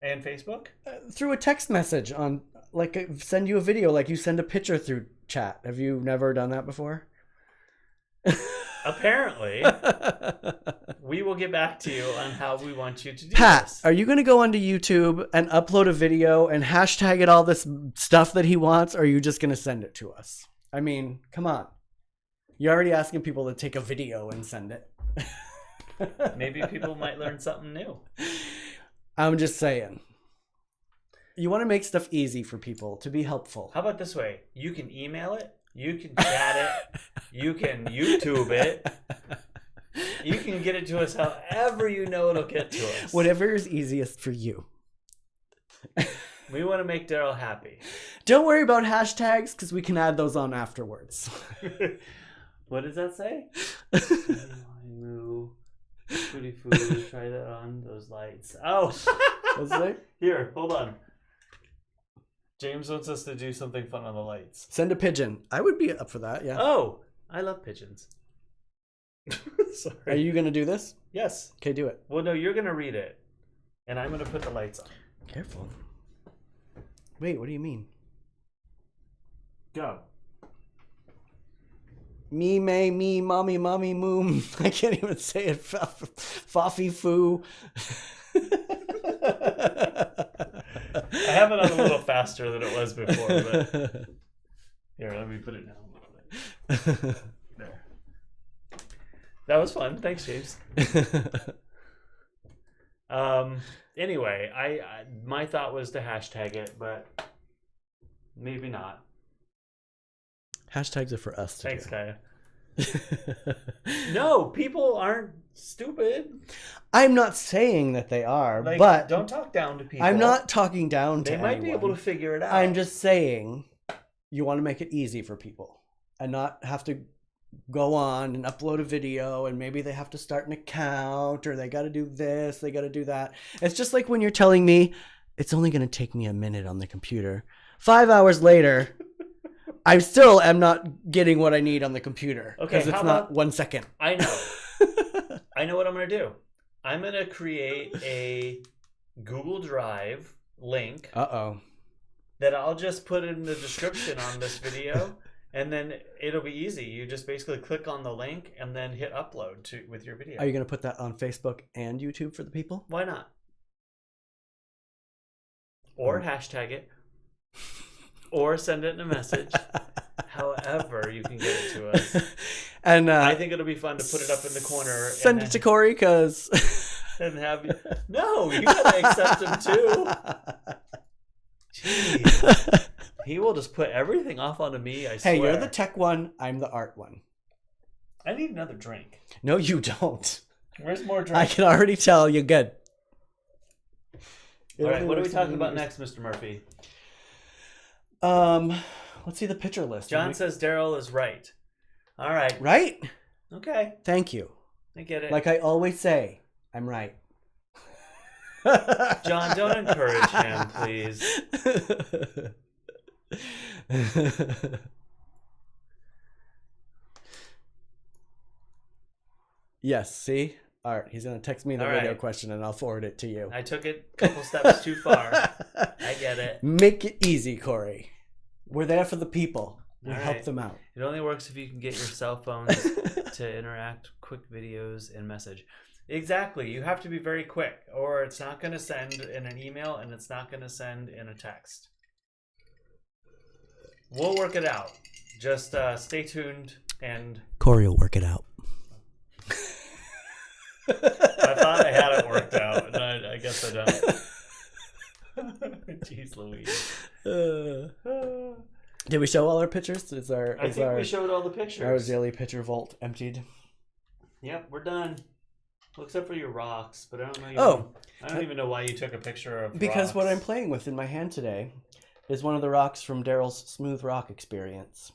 S1: and Facebook?
S2: Through a text message on, like, send you a video like you send a picture through chat. Have you never done that before?
S1: Apparently. We will get back to you on how we want you to do
S2: Pat,
S1: this.
S2: are you going to go onto YouTube and upload a video and hashtag it all this stuff that he wants, or are you just going to send it to us? I mean, come on. You're already asking people to take a video and send it.
S1: Maybe people might learn something new.
S2: I'm just saying. You want to make stuff easy for people to be helpful.
S1: How about this way? You can email it. You can chat it. You can YouTube it. You can get it to us however you know it'll get to us.
S2: Whatever is easiest for you.
S1: We want to make Derrol happy.
S2: Don't worry about hashtags because we can add those on afterwards.
S1: What does that say? Moo. Footy foo. Try that on those lights. Oh.
S2: What's it?
S1: Here, hold on. James wants us to do something fun on the lights.
S2: Send a pigeon. I would be up for that, yeah.
S1: Oh, I love pigeons. Sorry.
S2: Are you going to do this?
S1: Yes.
S2: Okay, do it.
S1: Well, no, you're going to read it. And I'm going to put the lights on.
S2: Careful. Wait, what do you mean?
S1: Go.
S2: Me, may, me, mommy, mommy, moom. I can't even say it. Foffy foo.
S1: I have it on a little faster than it was before, but here, let me put it down a little bit. There. That was fun. Thanks, James. Anyway, I my thought was to hashtag it, but maybe not.
S2: Hashtags are for us to
S1: Thanks,
S2: do.
S1: Kaya. No, people aren't stupid.
S2: I'm not saying that they are,
S1: Like,
S2: but
S1: don't talk down to people.
S2: I'm not talking down to
S1: They might be able to
S2: anyone.
S1: figure it out.
S2: I'm just saying you want to make it easy for people and not have to go on and upload a video and maybe they have to start an account or they got to do this, they got to do that. It's just like when you're telling me it's only going to take me a minute on the computer. 5 hours later, I still am not getting what I need on the computer
S1: Okay,
S2: because it's
S1: how
S2: not
S1: about-
S2: 1 second.
S1: I know. I know what I'm going to do. I'm going to create a Google Drive link
S2: Uh-oh.
S1: that I'll just put in the description on this video, and then it'll be easy. You just basically click on the link and then hit upload to with your video.
S2: Are you going to put that on Facebook and YouTube for the people?
S1: Why not? Or hashtag it. Or send it in a message. However you can get it to us.
S2: And
S1: I think it'll be fun to put it up in the corner.
S2: Send it to Cory because...
S1: And have you... No, you gotta accept him too. Jeez. He will just put everything off onto me, I swear.
S2: Hey, you're the tech one. I'm the art one.
S1: I need another drink.
S2: No, you don't.
S1: Where's more drink?
S2: I can already tell you're good.
S1: All right, what are we talking about next, Mr. Murphy?
S2: Let's see the picture list.
S1: John says Derrol is right. All right.
S2: Right?
S1: Okay.
S2: Thank you.
S1: I get it.
S2: Like I always say, I'm right.
S1: John, don't encourage him, please.
S2: Yes, see? art. He's going to text me the
S1: All
S2: video
S1: right.
S2: question, and I'll forward it to you.
S1: I took it a couple steps too far. I get it.
S2: Make it easy, Cory. We're there for the people. We
S1: All
S2: help
S1: right.
S2: them out.
S1: It only works if you can get your cell phones to interact, quick videos, and message. Exactly. You have to be very quick, or it's not going to send in an email, and it's not going to send in a text. We'll work it out. Just stay tuned, and
S2: Cory will work it out.
S1: I thought I had it worked out, and I guess I don't. Jeez Louise.
S2: Did we show all our pictures?
S1: I think we showed all the pictures.
S2: Our daily picture vault emptied.
S1: Yep, we're done. Well, except for your rocks, but I don't know. I don't even know why you took a picture of
S2: because
S1: rocks.
S2: what I'm playing with in my hand today is one of the rocks from Derrol's smooth rock experience.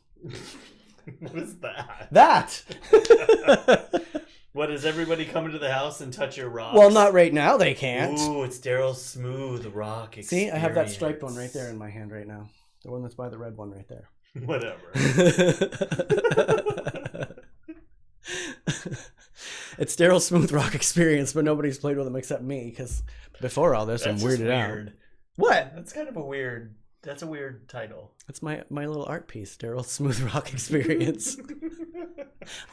S1: What is that?
S2: That.
S1: What, does everybody come into the house and touch your rocks?
S2: Well, not right now. They can't.
S1: Ooh, it's Derrol's smooth rock experience.
S2: See, I have that striped one right there in my hand right now. The one that's by the red one right there.
S1: Whatever.
S2: It's Derrol's smooth rock experience, but nobody's played with them except me, because before all this, I'm weirded out. What?
S1: That's kind of a weird... That's a weird title.
S2: That's my little art piece, Derrol's smooth rock experience.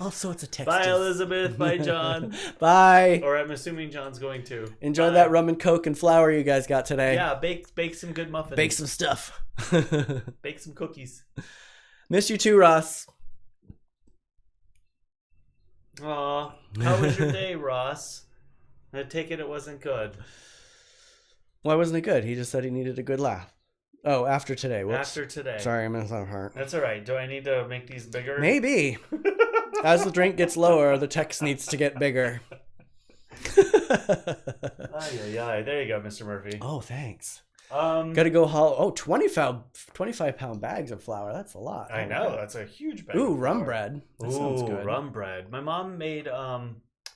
S2: Also, it's a text.
S1: Bye, Elizabeth. Bye, John.
S2: Bye.
S1: Or I'm assuming John's going to.
S2: Enjoy that rum and coke and flour you guys got today.
S1: Yeah, bake some good muffins.
S2: Bake some stuff.
S1: Bake some cookies.
S2: Miss you too, Ross.
S1: Aw, how was your day, Ross? I take it wasn't good.
S2: Why wasn't it good? He just said he needed a good laugh. Oh, after today. Whoops.
S1: After today.
S2: Sorry, I missed that part.
S1: That's all right. Do I need to make these bigger?
S2: Maybe. As the drink gets lower, the text needs to get bigger.
S1: Ay. There you go, Mr. Murphy.
S2: Oh, thanks.
S1: Gotta
S2: go haul. Oh, 25-pound bags of flour. That's a lot.
S1: I know. That's a huge bag.
S2: Ooh,
S1: of
S2: rum
S1: flour.
S2: bread. That
S1: Ooh,
S2: sounds good.
S1: rum bread. My mom made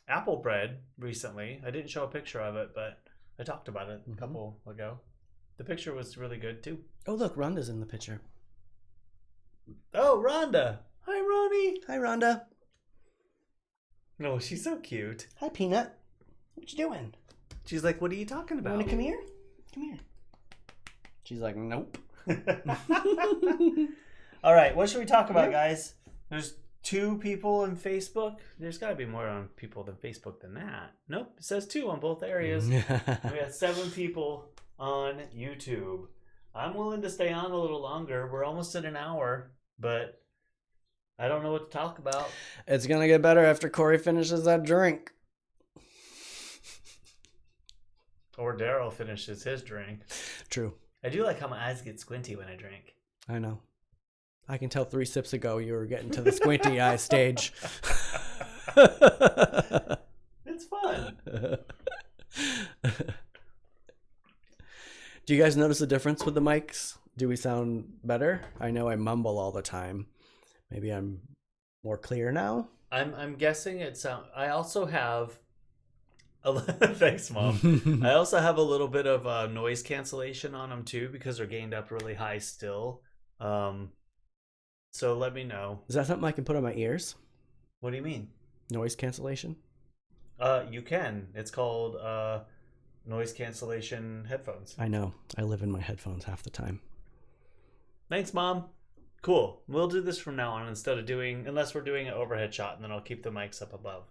S1: apple bread recently. I didn't show a picture of it, but I talked about it a couple ago. The picture was really good too.
S2: Oh, look, Rhonda's in the picture.
S1: Oh, Rhonda. Hi, Ronnie.
S2: Hi, Rhonda.
S1: No, she's so cute.
S2: Hi, Peanut. What you doing?
S1: She's like, what are you talking
S2: You
S1: about?
S2: want to come here? Come here. She's like, nope.
S1: All right, what should we talk about, guys? There's 2 people on Facebook. There's got to be more on people than Facebook than that. Nope, it says 2 on both areas. We got 7 people on YouTube. I'm willing to stay on a little longer. We're almost at an hour, but I don't know what to talk about.
S2: It's going to get better after Cory finishes that drink.
S1: Or Derrol finishes his drink.
S2: True.
S1: I do like how my eyes get squinty when I drink.
S2: I know. I can tell 3 sips ago you were getting to the squinty eye stage.
S1: It's fun.
S2: Do you guys notice the difference with the mics? Do we sound better? I know I mumble all the time. Maybe I'm more clear now.
S1: I'm guessing it sound. I also have. Thanks, Mom. I also have a little bit of noise cancellation on them too because they're gained up really high still. So let me know.
S2: Is that something I can put on my ears?
S1: What do you mean?
S2: Noise cancellation?
S1: You can. It's called noise cancellation headphones.
S2: I know. I live in my headphones half the time.
S1: Thanks, Mom. Cool. We'll do this from now on instead of unless we're doing an overhead shot, and then I'll keep the mics up above.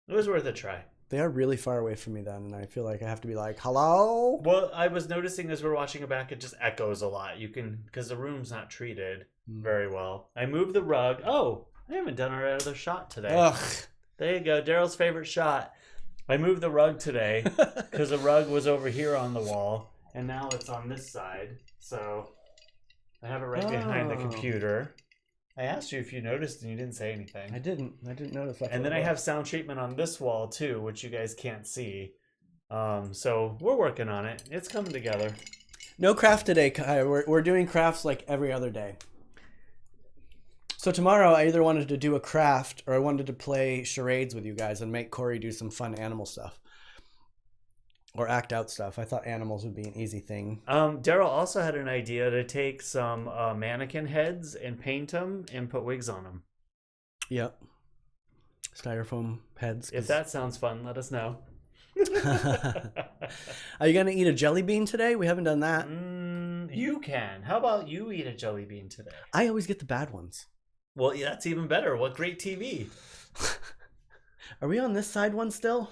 S1: It was worth a try.
S2: They are really far away from me then, and I feel like I have to be like, hello?
S1: Well, I was noticing as we're watching it back, it just echoes a lot. You can, because the room's not treated very well. I moved the rug. Oh, I haven't done our other shot today.
S2: Ugh.
S1: There you go. Daryl's favorite shot. I moved the rug today because the rug was over here on the wall, and now it's on this side. So I have it right behind the computer. I asked you if you noticed, and you didn't say anything.
S2: I didn't notice that.
S1: And then I have sound treatment on this wall too, which you guys can't see. So we're working on it. It's coming together.
S2: No craft today, Kai. We're doing crafts like every other day. So tomorrow I either wanted to do a craft or I wanted to play charades with you guys and make Cory do some fun animal stuff. Or act out stuff. I thought animals would be an easy thing.
S1: Derrol also had an idea to take some mannequin heads and paint them and put wigs on them.
S2: Yep. styrofoam heads.
S1: If that sounds fun, let us know.
S2: Are you gonna eat a jelly bean today? We haven't done that.
S1: You can. How about you eat a jelly bean today?
S2: I always get the bad ones.
S1: Well, yeah, that's even better. What great TV.
S2: Are we on this side one still?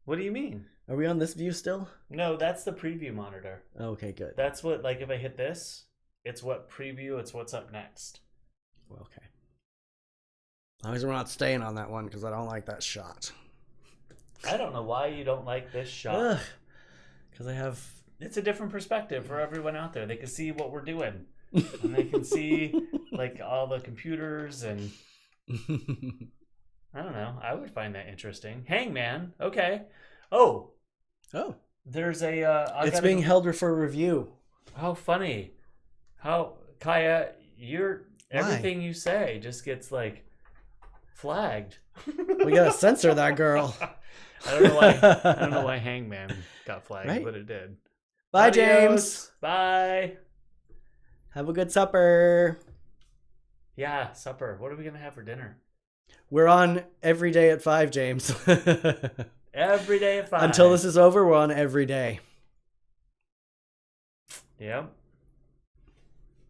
S1: What do you mean?
S2: Are we on this view still?
S1: No, that's the preview monitor.
S2: Okay, good.
S1: That's what, like, if I hit this, it's what preview, it's what's up next.
S2: Okay. As long as we're not staying on that one, because I don't like that shot.
S1: I don't know why you don't like this shot.
S2: Because I have...
S1: It's a different perspective for everyone out there. They can see what we're doing. And they can see, like, all the computers and... I don't know. I would find that interesting. Hangman. Okay. Oh. There's a...
S2: it's being held for review.
S1: How funny. How... Kaya, everything you say just gets, like, flagged.
S2: We gotta censor that girl.
S1: I don't know why Hangman got flagged, right? But it did.
S2: Bye,
S1: Adios.
S2: James.
S1: Bye.
S2: Have a good supper.
S1: Yeah, supper. What are we gonna have for dinner?
S2: We're on every day at 5, James.
S1: Every day at 5.
S2: Until this is over, we're on every day.
S1: Yep.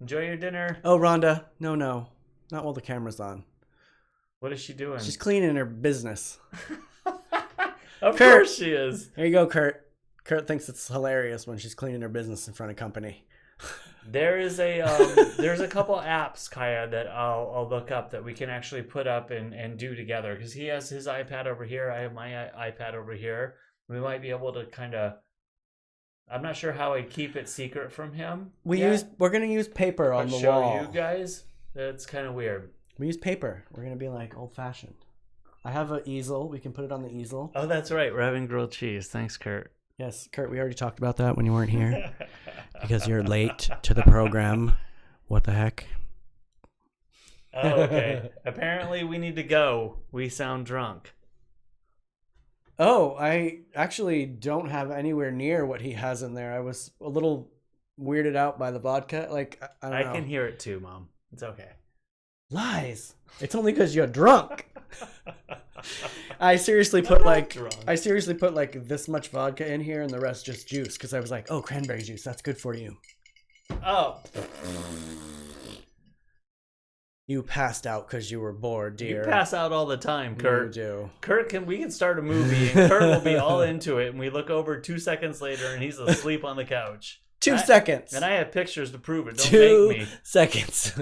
S1: Enjoy your dinner.
S2: Oh, Rhonda. No. Not while the camera's on.
S1: What is she doing?
S2: She's cleaning her business.
S1: Of course she is.
S2: There you go, Kurt. Kurt thinks it's hilarious when she's cleaning her business in front of company.
S1: There's a couple apps, Kaya, that I'll look up that we can actually put up and do together, because he has his iPad over here, I have my iPad over here. We might be able to kind of... I'm not sure how I keep it secret from him.
S2: We're gonna use paper on the wall.
S1: Show you guys. That's kind of weird.
S2: We use paper. We're gonna be like old fashioned. I have an easel. We can put it on the easel.
S1: Oh, that's right. We're having grilled cheese. Thanks, Kurt.
S2: Yes, Kurt, we already talked about that when you weren't here. Because you're late to the program. What the heck?
S1: Oh, okay. Apparently we need to go. We sound drunk.
S2: Oh, I actually don't have anywhere near what he has in there. I was a little weirded out by the vodka. Like, I don't know.
S1: I can hear it too, Mom. It's okay.
S2: Lies. It's only because you're drunk. I seriously put like this much vodka in here and the rest just juice, because I was like, oh, cranberry juice, that's good for you.
S1: Oh.
S2: You passed out because you were bored, dear.
S1: You pass out all the time, Kurt.
S2: You do.
S1: Kurt, we can start a movie and Kurt will be all into it, and we look over 2 seconds later and he's asleep on the couch.
S2: 2 seconds.
S1: And I have pictures to prove it. Don't
S2: 2
S1: make me.
S2: seconds.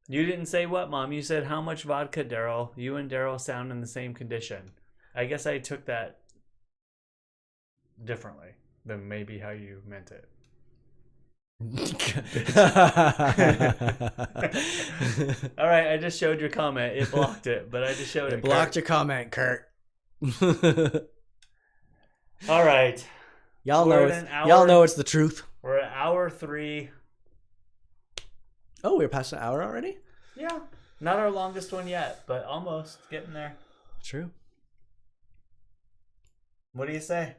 S1: You didn't say what, Mom? You said how much vodka, Derrol? You and Derrol sound in the same condition. I guess I took that differently than maybe how you meant it. All right, I just showed your comment. It blocked it, but I just showed it.
S2: It blocked your comment, Kurt.
S1: All right.
S2: Y'all know it's the truth.
S1: We're at hour 3.
S2: Oh, we're past an hour already?
S1: Yeah. Not our longest one yet, but almost getting there.
S2: True.
S1: What do you say?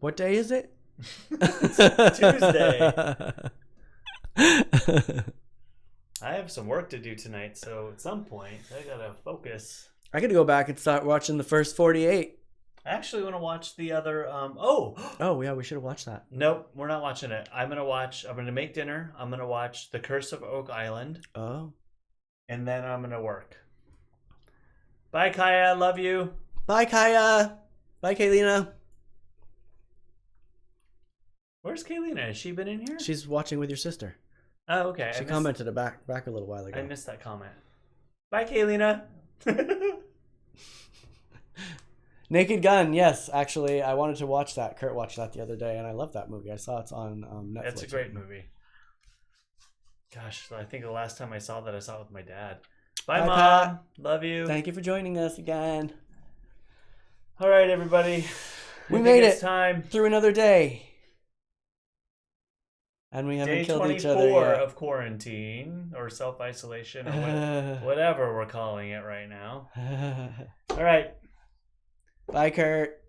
S2: What day is it?
S1: It's Tuesday. I have some work to do tonight, so at some point I gotta focus.
S2: I gotta go back and start watching the first 48.
S1: I actually want to watch the other.
S2: Oh yeah, we should have watched that.
S1: Nope, we're not watching it. I'm gonna make dinner. I'm gonna watch The Curse of Oak Island.
S2: Oh.
S1: And then I'm gonna work. Bye, Kaya. Love you.
S2: Bye, Kaya. Bye, Kaylina.
S1: Where's Kaylina? Has she been in here?
S2: She's watching with your sister.
S1: Oh, okay.
S2: She commented back a little while ago.
S1: I missed that comment. Bye, Kaylina.
S2: Naked Gun, yes. Actually, I wanted to watch that. Kurt watched that the other day, and I love that movie. I saw it's on Netflix.
S1: It's a great movie. Gosh, I think the last time I saw that, I saw it with my dad. Bye, Mom. Pat. Love you.
S2: Thank you for joining us again.
S1: All right, everybody.
S2: We made it
S1: time
S2: through another day. And we haven't killed each other yet. Day 24
S1: of quarantine or self-isolation or whatever we're calling it right now. All right.
S2: Bye, Kurt.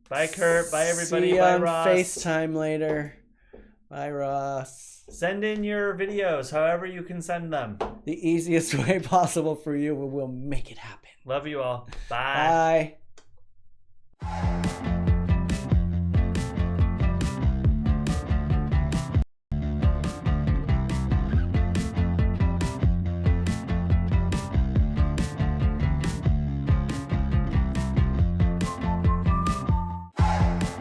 S1: Bye, Kurt. Bye, everybody.
S2: See you
S1: Bye,
S2: on
S1: Ross.
S2: FaceTime later. Bye, Ross.
S1: Send in your videos, however you can send them.
S2: The easiest way possible for you. We'll make it happen.
S1: Love you all. Bye.
S2: Bye.